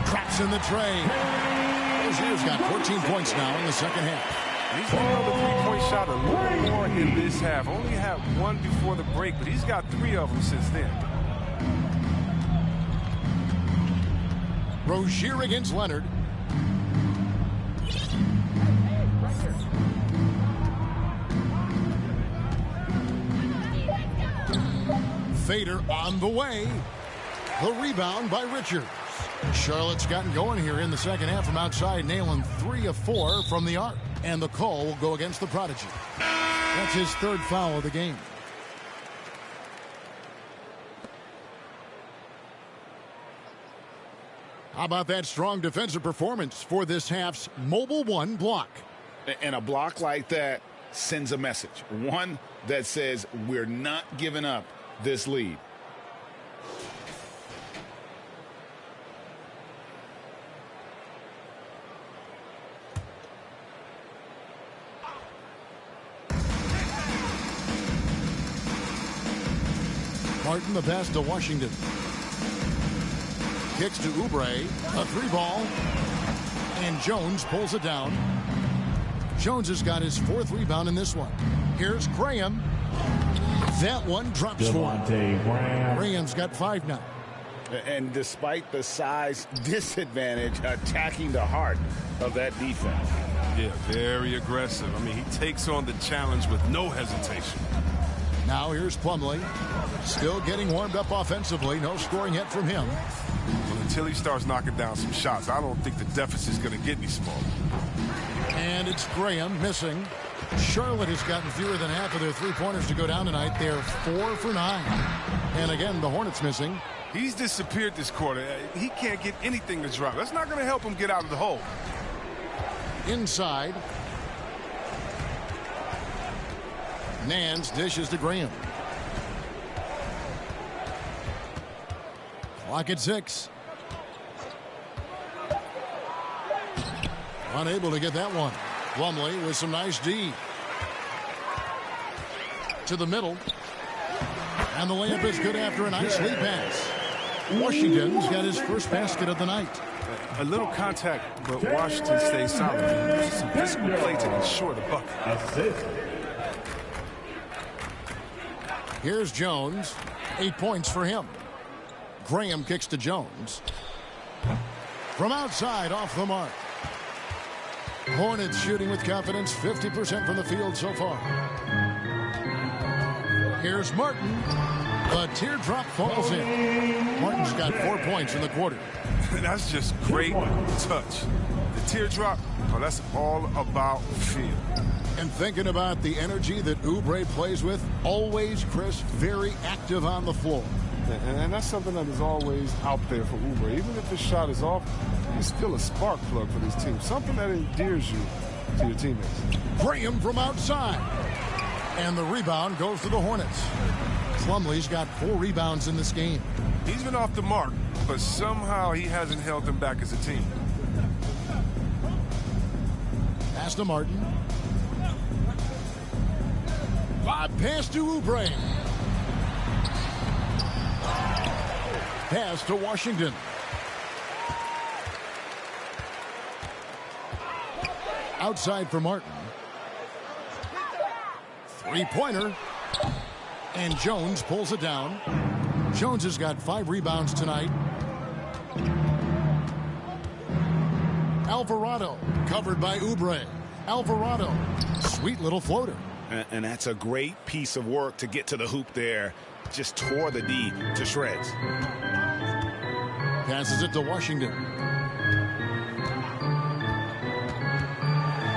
Traps in the tray. Rozier's got 14 points now in the second half. He's been able to three-point shot a little more in this half. Only had 1 before the break, but he's got 3 of them since then. Rozier against Leonard. Fader on the way. The rebound by Richards. Charlotte's gotten going here in the second half from outside, nailing 3 of 4 from the arc. And the call will go against the Prodigy. That's his 3rd foul of the game. How about that strong defensive performance for this half's Mobile One block? And a block like that sends a message. One that says we're not giving up this lead. Martin the pass to Washington. Kicks to Oubre. A 3-ball. And Jones pulls it down. Jones has got his 4th rebound in this one. Here's Graham. That one drops for him. Graham's got 5 now. And despite the size disadvantage, attacking the heart of that defense. Yeah, very aggressive. I mean, he takes on the challenge with no hesitation. Now here's Plumlee. Still getting warmed up offensively. No scoring yet from him. Well, until he starts knocking down some shots, I don't think the deficit's going to get any smaller. And it's Graham missing. Charlotte has gotten fewer than half of their three-pointers to go down tonight. They're 4 for 9. And again, the Hornets missing. He's disappeared this quarter. He can't get anything to drop. That's not going to help him get out of the hole. Inside. Nance dishes to Graham. Clock at 6. Unable to get that one. Plumlee with some nice D. To the middle. And the layup is good after a nice lead pass. Washington's got his first basket of the night. A little contact, but Washington stays solid. He uses some physical play to ensure the bucket. Here's Jones. 8 points for him. Graham kicks to Jones. From outside, off the mark. Hornets shooting with confidence, 50% from the field so far. Here's Martin. The teardrop falls in. Martin's got 4 points in the quarter. That's just great touch. The teardrop, well, that's all about feel. And thinking about the energy that Oubre plays with, always, Chris, very active on the floor. And that's something that is always out there for Oubre. Even if his shot is off, he's still a spark plug for this team. Something that endears you to your teammates. Graham from outside. And the rebound goes to the Hornets. Plumlee's got 4 rebounds in this game. He's been off the mark, but somehow he hasn't held them back as a team. Pass to Martin. Pass to Oubre. Pass to Washington. Outside for Martin. 3-pointer. And Jones pulls it down. Jones has got 5 rebounds tonight. Alvarado covered by Oubre. Alvarado, sweet little floater. And that's a great piece of work to get to the hoop there. Just tore the D to shreds. Passes it to Washington.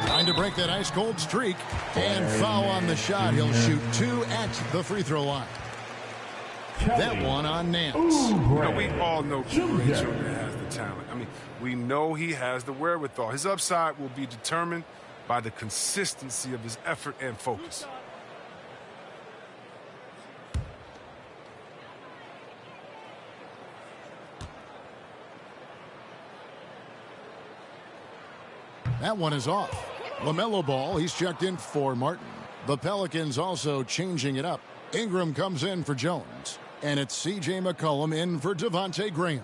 Trying to break that ice-cold streak. And foul on the shot. He'll shoot 2 at the free throw line. That one on Nance. We all know Oubre Jr. has the talent. I mean, we know he has the wherewithal. His upside will be determined by the consistency of his effort and focus. That one is off. LaMelo Ball, he's checked in for Martin. The Pelicans also changing it up. Ingram comes in for Jones. And it's C.J. McCollum in for Devontae Graham.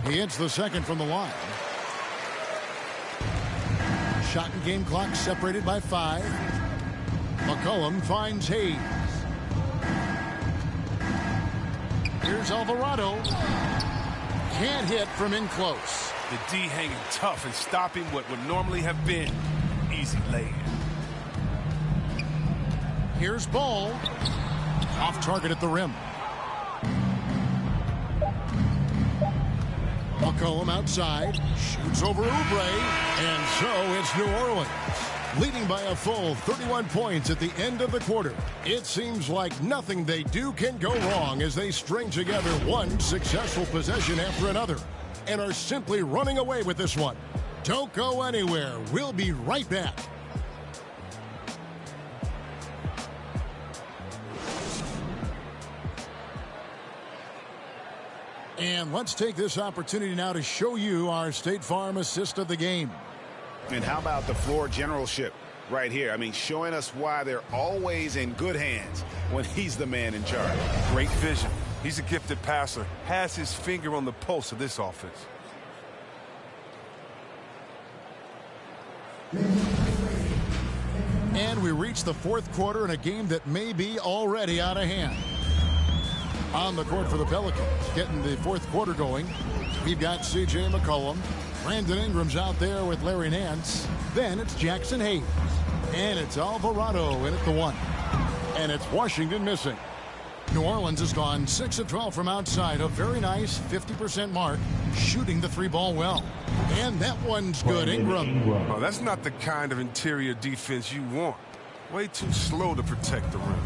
He hits the second from the line. Shot and game clock separated by 5. McCollum finds Hayes. Here's Alvarado. Can't hit from in close. The D hanging tough and stopping what would normally have been easy lay-in. Here's Ball. Off target at the rim. McCollum outside. Shoots over Oubre. And so it's New Orleans, leading by a full 31 points at the end of the quarter. It seems like nothing they do can go wrong as they string together one successful possession after another and are simply running away with this one. Don't go anywhere. We'll be right back. And let's take this opportunity now to show you our State Farm assist of the game. And how about the floor generalship right here? I mean, showing us why they're always in good hands when he's the man in charge. Great vision. He's a gifted passer, has his finger on the pulse of this offense. And we reach the fourth quarter in a game that may be already out of hand. On the court for the Pelicans, getting the fourth quarter going, we've got C.J. McCollum. Brandon Ingram's out there with Larry Nance. Then it's Jackson Hayes. And it's Alvarado in at the one. And it's Washington missing. New Orleans has gone 6 of 12 from outside. A very nice 50% mark, shooting the three ball well. And that one's good. Ingram. Oh, that's not the kind of interior defense you want. Way too slow to protect the rim.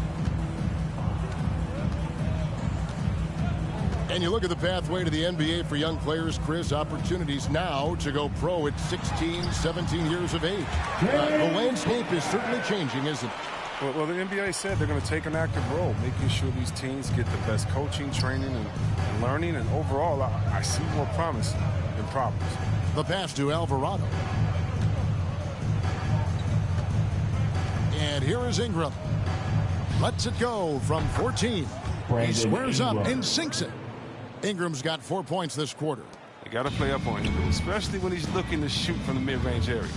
And you look at the pathway to the NBA for young players, Chris, opportunities now to go pro at 16, 17 years of age. The landscape is certainly changing, isn't it? Well, the NBA said they're going to take an active role, making sure these teams get the best coaching, training, and learning. And overall, I see more promise than problems. The pass to Alvarado. And here is Ingram. Lets it go from 14. He squares up and sinks it. Ingram's got 4 points this quarter. You got to play up on him, especially when he's looking to shoot from the mid-range area.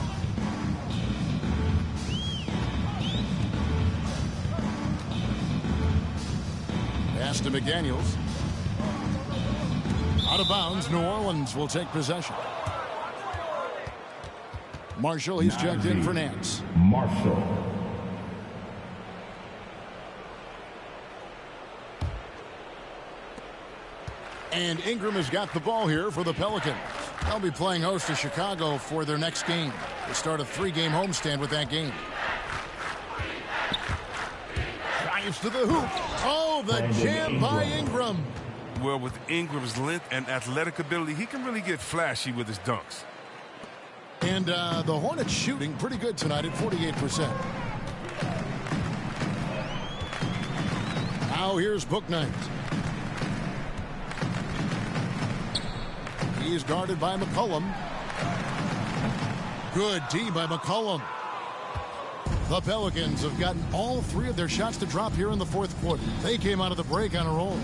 Pass to McDaniels. Out of bounds, New Orleans will take possession. Marshall, he's checked in for Nance. Marshall. And Ingram has got the ball here for the Pelicans. They'll be playing host to Chicago for their next game. They start a 3-game homestand with that game. Drives to the hoop. Oh, the jam by Ingram. Well, with Ingram's length and athletic ability, he can really get flashy with his dunks. And the Hornets shooting pretty good tonight at 48%. Now here's Bouknight. He's guarded by McCollum. Good D by McCollum. The Pelicans have gotten all 3 of their shots to drop here in the fourth quarter. They came out of the break on a roll.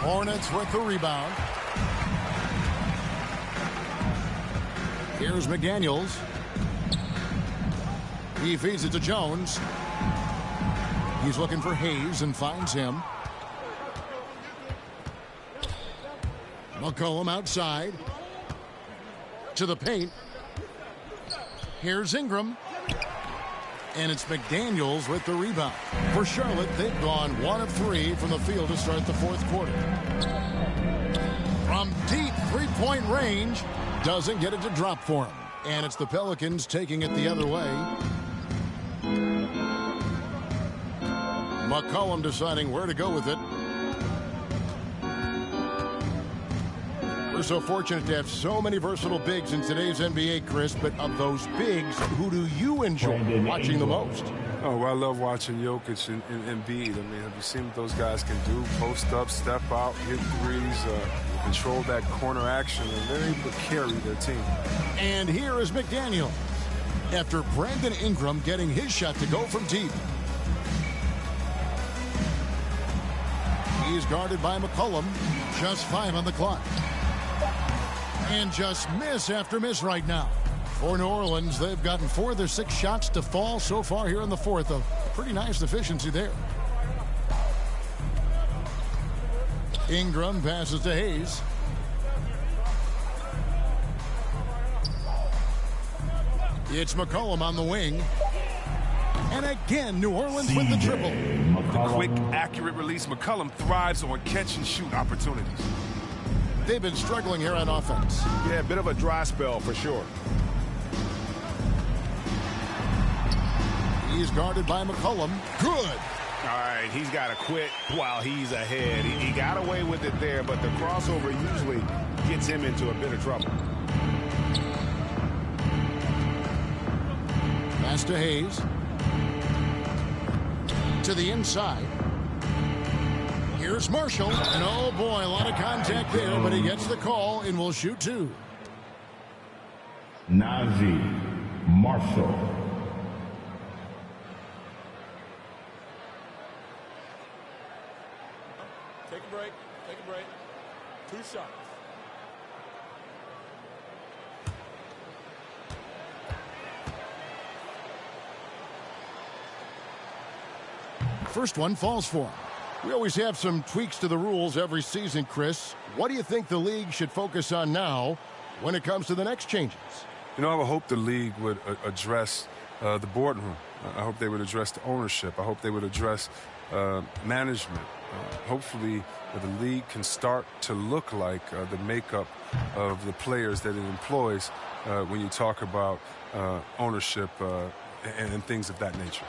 Hornets with the rebound. Here's McDaniels. He feeds it to Jones. He's looking for Hayes and finds him. McCollum outside. To the paint. Here's Ingram. And it's McDaniels with the rebound. For Charlotte, they've gone 1 of 3 from the field to start the fourth quarter. From deep three-point range, doesn't get it to drop for him. And it's the Pelicans taking it the other way. McCollum deciding where to go with it. We're so fortunate to have so many versatile bigs in today's NBA, Chris, but of those bigs, who do you enjoy watching the most? Oh, well, I love watching Jokic and Embiid. I mean, have you seen what those guys can do? Post up, step out, hit threes, control that corner action, and they're able to carry their team. And here is McDaniel. After Brandon Ingram getting his shot to go from deep. He's guarded by McCollum. Just 5 on the clock. And just miss after miss right now. For New Orleans, they've gotten 4 of their 6 shots to fall so far here in the fourth. A pretty nice efficiency there. Ingram passes to Hayes. It's McCollum on the wing. And again, New Orleans with the triple. The quick, accurate release. McCollum thrives on catch-and-shoot opportunities. They've been struggling here on offense. Yeah, a bit of a dry spell for sure. He's guarded by McCollum. Good. All right, he's got to quit while he's ahead. He got away with it there, but the crossover usually gets him into a bit of trouble. Pass to Hayes. To the inside. Here's Marshall. And oh boy, a lot of contact there, but he gets the call and will shoot 2. Naji Marshall. Take a break. Take a break. 2 shots. First one falls for him. We always have some tweaks to the rules every season, Chris. What do you think the league should focus on now when it comes to the next changes? You know, I would hope the league would address the boardroom. I hope they would address the ownership. I hope they would address management. Hopefully, the league can start to look like the makeup of the players that it employs when you talk about ownership and things of that nature.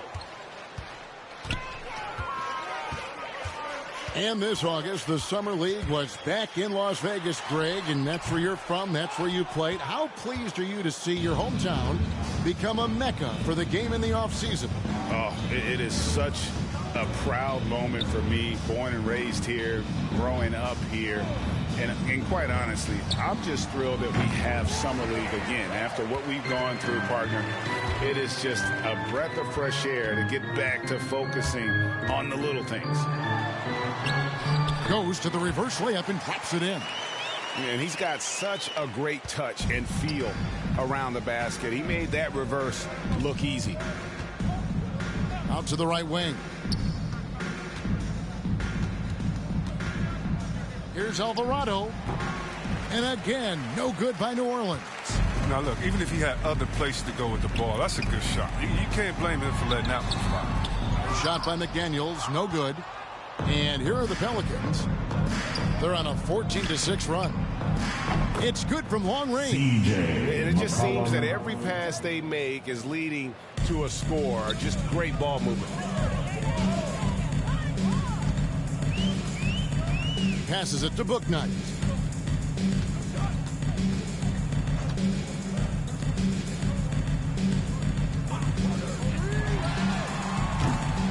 And this August, the Summer League was back in Las Vegas, Greg, and that's where you're from, that's where you played. How pleased are you to see your hometown become a mecca for the game in the offseason? Oh, it is such a proud moment for me, born and raised here, growing up here. And quite honestly, I'm just thrilled that we have Summer League again. After what we've gone through, partner, it is just a breath of fresh air to get back to focusing on the little things. Goes to the reverse layup and drops it in. And he's got such a great touch and feel around the basket. He made that reverse look easy. Out to the right wing. Here's Alvarado. And again, no good by New Orleans. Now, look, even if he had other places to go with the ball, that's a good shot. You can't blame him for letting that one fly. Shot by McDaniels, no good. And here are the Pelicans. They're on a 14-6 run. It's good from long range. And it just seems that every pass they make is leading to a score. Just great ball movement. Passes it to Bouknight.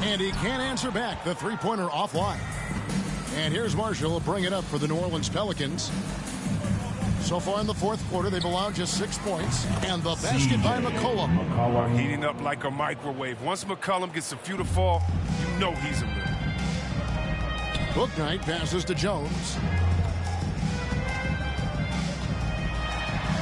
And he can't answer back. The three-pointer offline. And here's Marshall bring it up for the New Orleans Pelicans. So far in the fourth quarter, they've allowed just 6 points. And the basket by McCollum. Heating up like a microwave. Once McCollum gets a few to fall, you know he's a winner. Bouknight passes to Jones.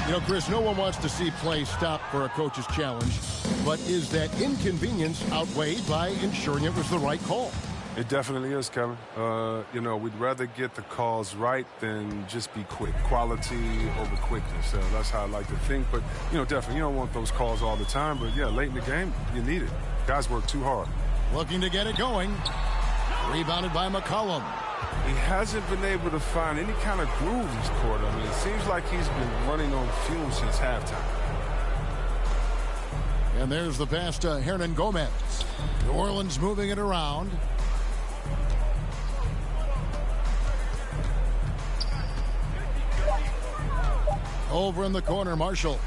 You know, Chris, no one wants to see play stop for a coach's challenge. But is that inconvenience outweighed by ensuring it was the right call? It definitely is, Kevin. You know, we'd rather get the calls right than just be quick. Quality over quickness. That's how I like to think. But, you know, definitely, you don't want those calls all the time. But, yeah, late in the game, you need it. Guys work too hard. Looking to get it going. Rebounded by McCollum. He hasn't been able to find any kind of groove this quarter. I mean, it seems like he's been running on fumes since halftime. And there's the pass to Hernan Gomez. New Orleans moving it around. Over in the corner, Marshall.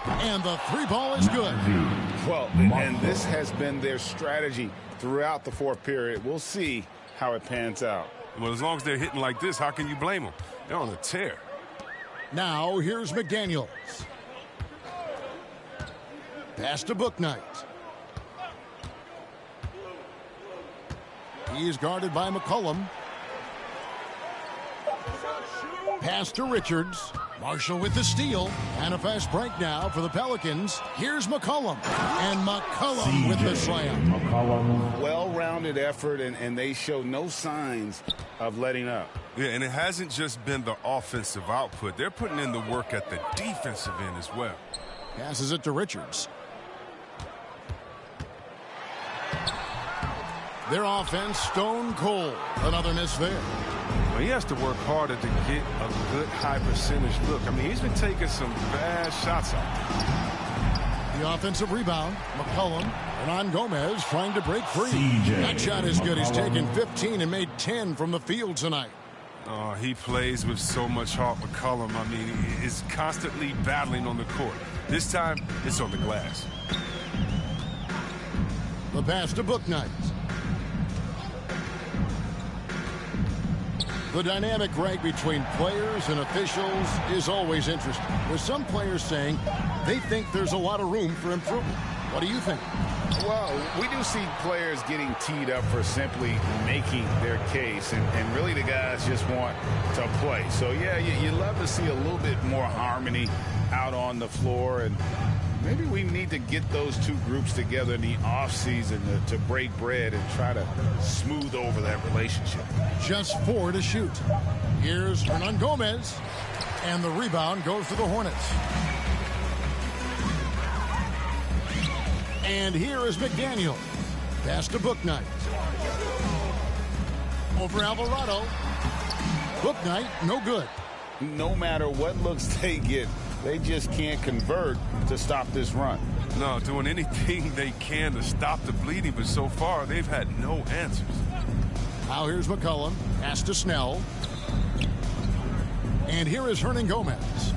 And the three ball is good. Well, and this has been their strategy throughout the fourth period. We'll see how it pans out. Well, as long as they're hitting like this, how can you blame them? They're on a tear. Now here's McDaniels. Pass to Bouknight. He is guarded by McCollum. Pass to Richards. Marshall with the steal. And a fast break now for the Pelicans. Here's McCollum. And McCollum with the slam. Well-rounded effort, and they show no signs of letting up. Yeah, and it hasn't just been the offensive output. They're putting in the work at the defensive end as well. Passes it to Richards. Their offense stone cold. Another miss there. Well, he has to work harder to get a good high percentage look. I mean, he's been taking some bad shots out. The offensive rebound. McCollum. Hernan Gomez trying to break free. That shot is good. He's taken 15 and made 10 from the field tonight. Oh, he plays with so much heart, McCollum. I mean, he is constantly battling on the court. This time, it's on the glass. The pass to Bouknight. The dynamic, Greg, between players and officials is always interesting, with some players saying they think there's a lot of room for improvement. What do you think? Well, we do see players getting teed up for simply making their case, and really the guys just want to play. So, yeah, you love to see a little bit more harmony out on the floor, and maybe we need to get those two groups together in the offseason to break bread and try to smooth over that relationship. Just 4 to shoot. Here's Hernan Gomez, and the rebound goes to the Hornets. And here is McDaniel. Pass to Bouknight. Over Alvarado. Bouknight, no good. No matter what looks they get, they just can't convert to stop this run. No, doing anything they can to stop the bleeding, but so far they've had no answers. Now here's McCollum. Pass to Snell. And here is Hernan Gomez.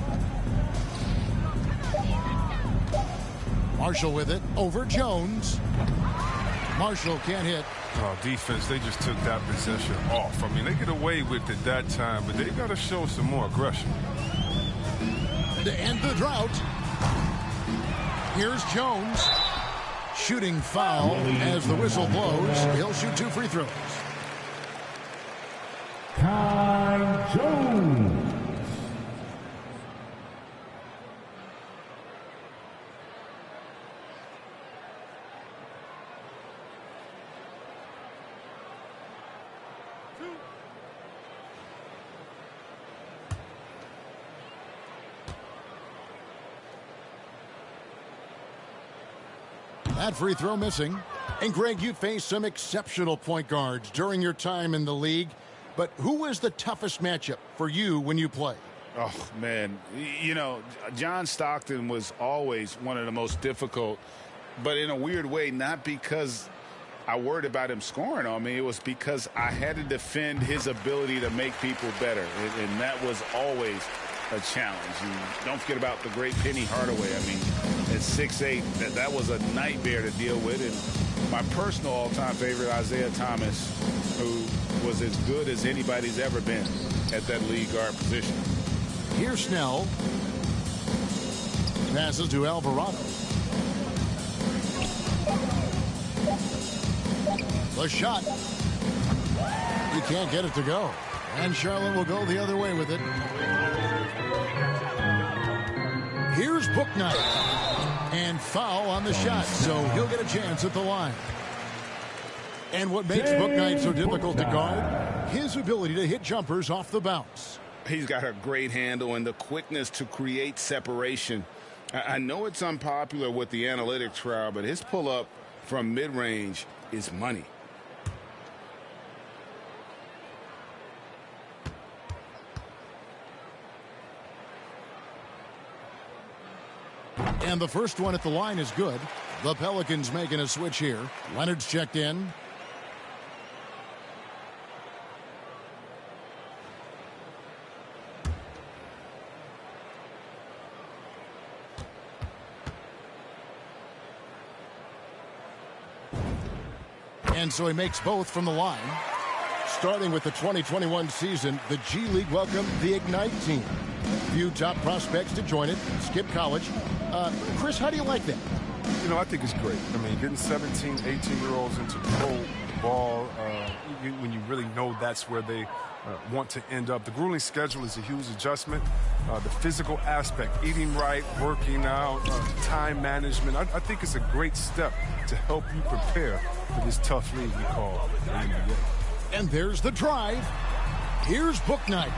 Marshall with it. Over Jones. Marshall can't hit. Oh, defense, they just took that possession off. I mean, they get away with it that time, but they got to show some more aggression. To end the drought. Here's Jones. Shooting foul as the whistle blows. He'll shoot 2 free throws. Ty Jones. That free throw missing. And Greg, you faced some exceptional point guards during your time in the league. But who was the toughest matchup for you when you played? Oh, man. You know, John Stockton was always one of the most difficult, but in a weird way, not because I worried about him scoring on me. It was because I had to defend his ability to make people better, and that was always a challenge. And don't forget about the great Penny Hardaway. I mean, at 6'8", that was a nightmare to deal with. And my personal all-time favorite, Isaiah Thomas, who was as good as anybody's ever been at that lead guard position. Here's Snell. Passes to Alvarado. The shot. He can't get it to go. And Charlotte will go the other way with it. Here's Bouknight. And foul on the shot, so he'll get a chance at the line. And what makes Bouknight so difficult to guard? His ability to hit jumpers off the bounce. He's got a great handle and the quickness to create separation. I know it's unpopular with the analytics crowd, but his pull-up from mid-range is money. And the first one at the line is good. The Pelicans making a switch here. Leonard's checked in. And so he makes both from the line. Starting with the 2021 season, the G League welcomed the Ignite team. Few top prospects to join it. Skip college. Chris, how do you like that? You know, I think it's great. I mean, getting 17, 18-year-olds into pro ball when you really know that's where they want to end up. The grueling schedule is a huge adjustment. The physical aspect, eating right, working out, time management. I think it's a great step to help you prepare for this tough league we call the NBA. And there's the drive. Here's Bouknight.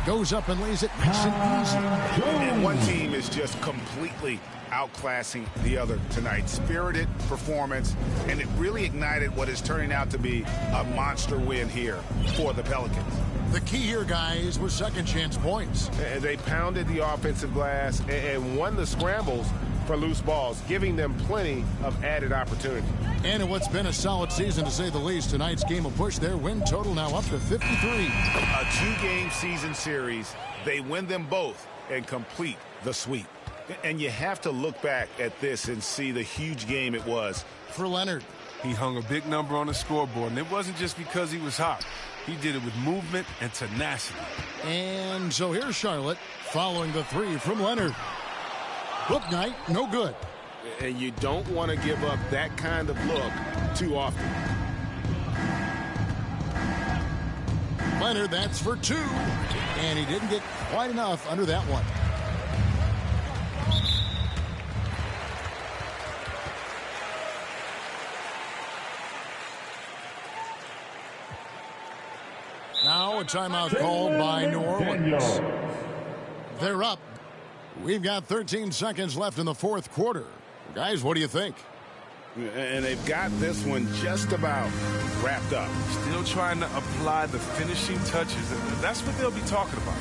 Goes up and lays it nice and easy. And one team is just completely outclassing the other tonight. Spirited performance, and it really ignited what is turning out to be a monster win here for the Pelicans. The key here, guys, was second chance points. And they pounded the offensive glass and won the scrambles for loose balls, giving them plenty of added opportunity. And in what's been a solid season, to say the least, tonight's game will push their win total now up to 53. A two-game season series. They win them both and complete the sweep. And you have to look back at this and see the huge game it was for Leonard. He hung a big number on the scoreboard, and it wasn't just because he was hot. He did it with movement and tenacity. And so here's Charlotte following the three from Leonard. Bouknight, no good. And you don't want to give up that kind of look too often. Leonard, that's for two. And he didn't get quite enough under that one. Now a timeout called by New Orleans. They're up. We've got 13 seconds left in the fourth quarter. Guys, what do you think? And they've got this one just about wrapped up. Still trying to apply the finishing touches. That's what they'll be talking about.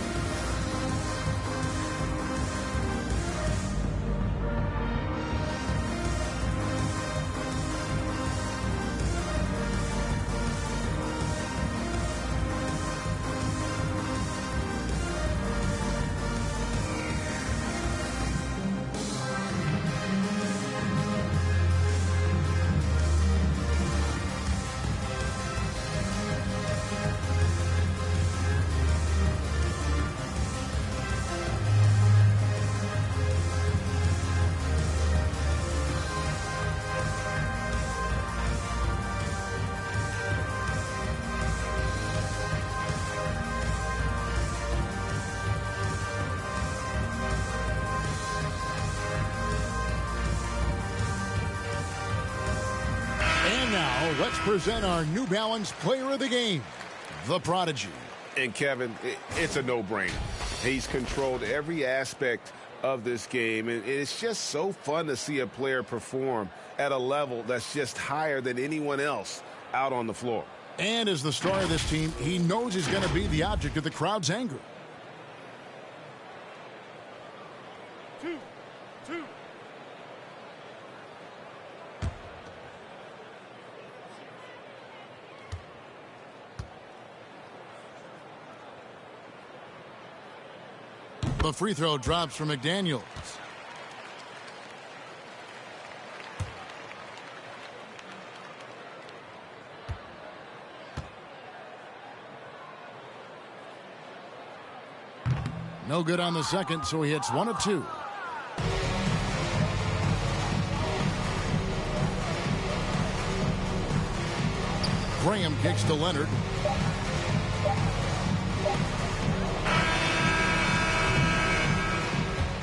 Now, let's present our New Balance Player of the Game, the Prodigy. And Kevin, it's a no-brainer. He's controlled every aspect of this game, and it's just so fun to see a player perform at a level that's just higher than anyone else out on the floor. And as the star of this team, he knows he's going to be the object of the crowd's anger. Two. The free throw drops from McDaniels. No good on the second, so he hits 1 of 2. Graham kicks to Leonard.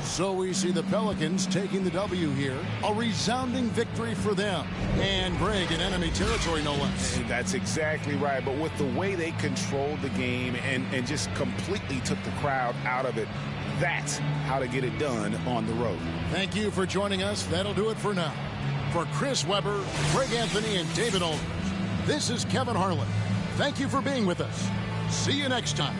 So we see the Pelicans taking the W here. A resounding victory for them. And Greg in enemy territory, no less. And that's exactly right. But with the way they controlled the game and just completely took the crowd out of it, that's how to get it done on the road. Thank you for joining us. That'll do it for now. For Chris Webber, Greg Anthony, and David Aldridge, this is Kevin Harlan. Thank you for being with us. See you next time.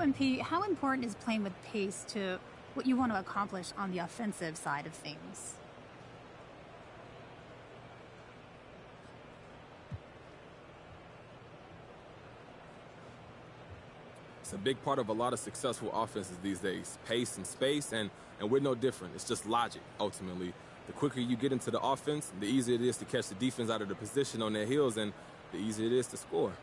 MP, how important is playing with pace to what you want to accomplish on the offensive side of things? It's a big part of a lot of successful offenses these days, pace and space, and we're no different. It's just logic, ultimately. The quicker you get into the offense, the easier it is to catch the defense out of the position on their heels, and the easier it is to score.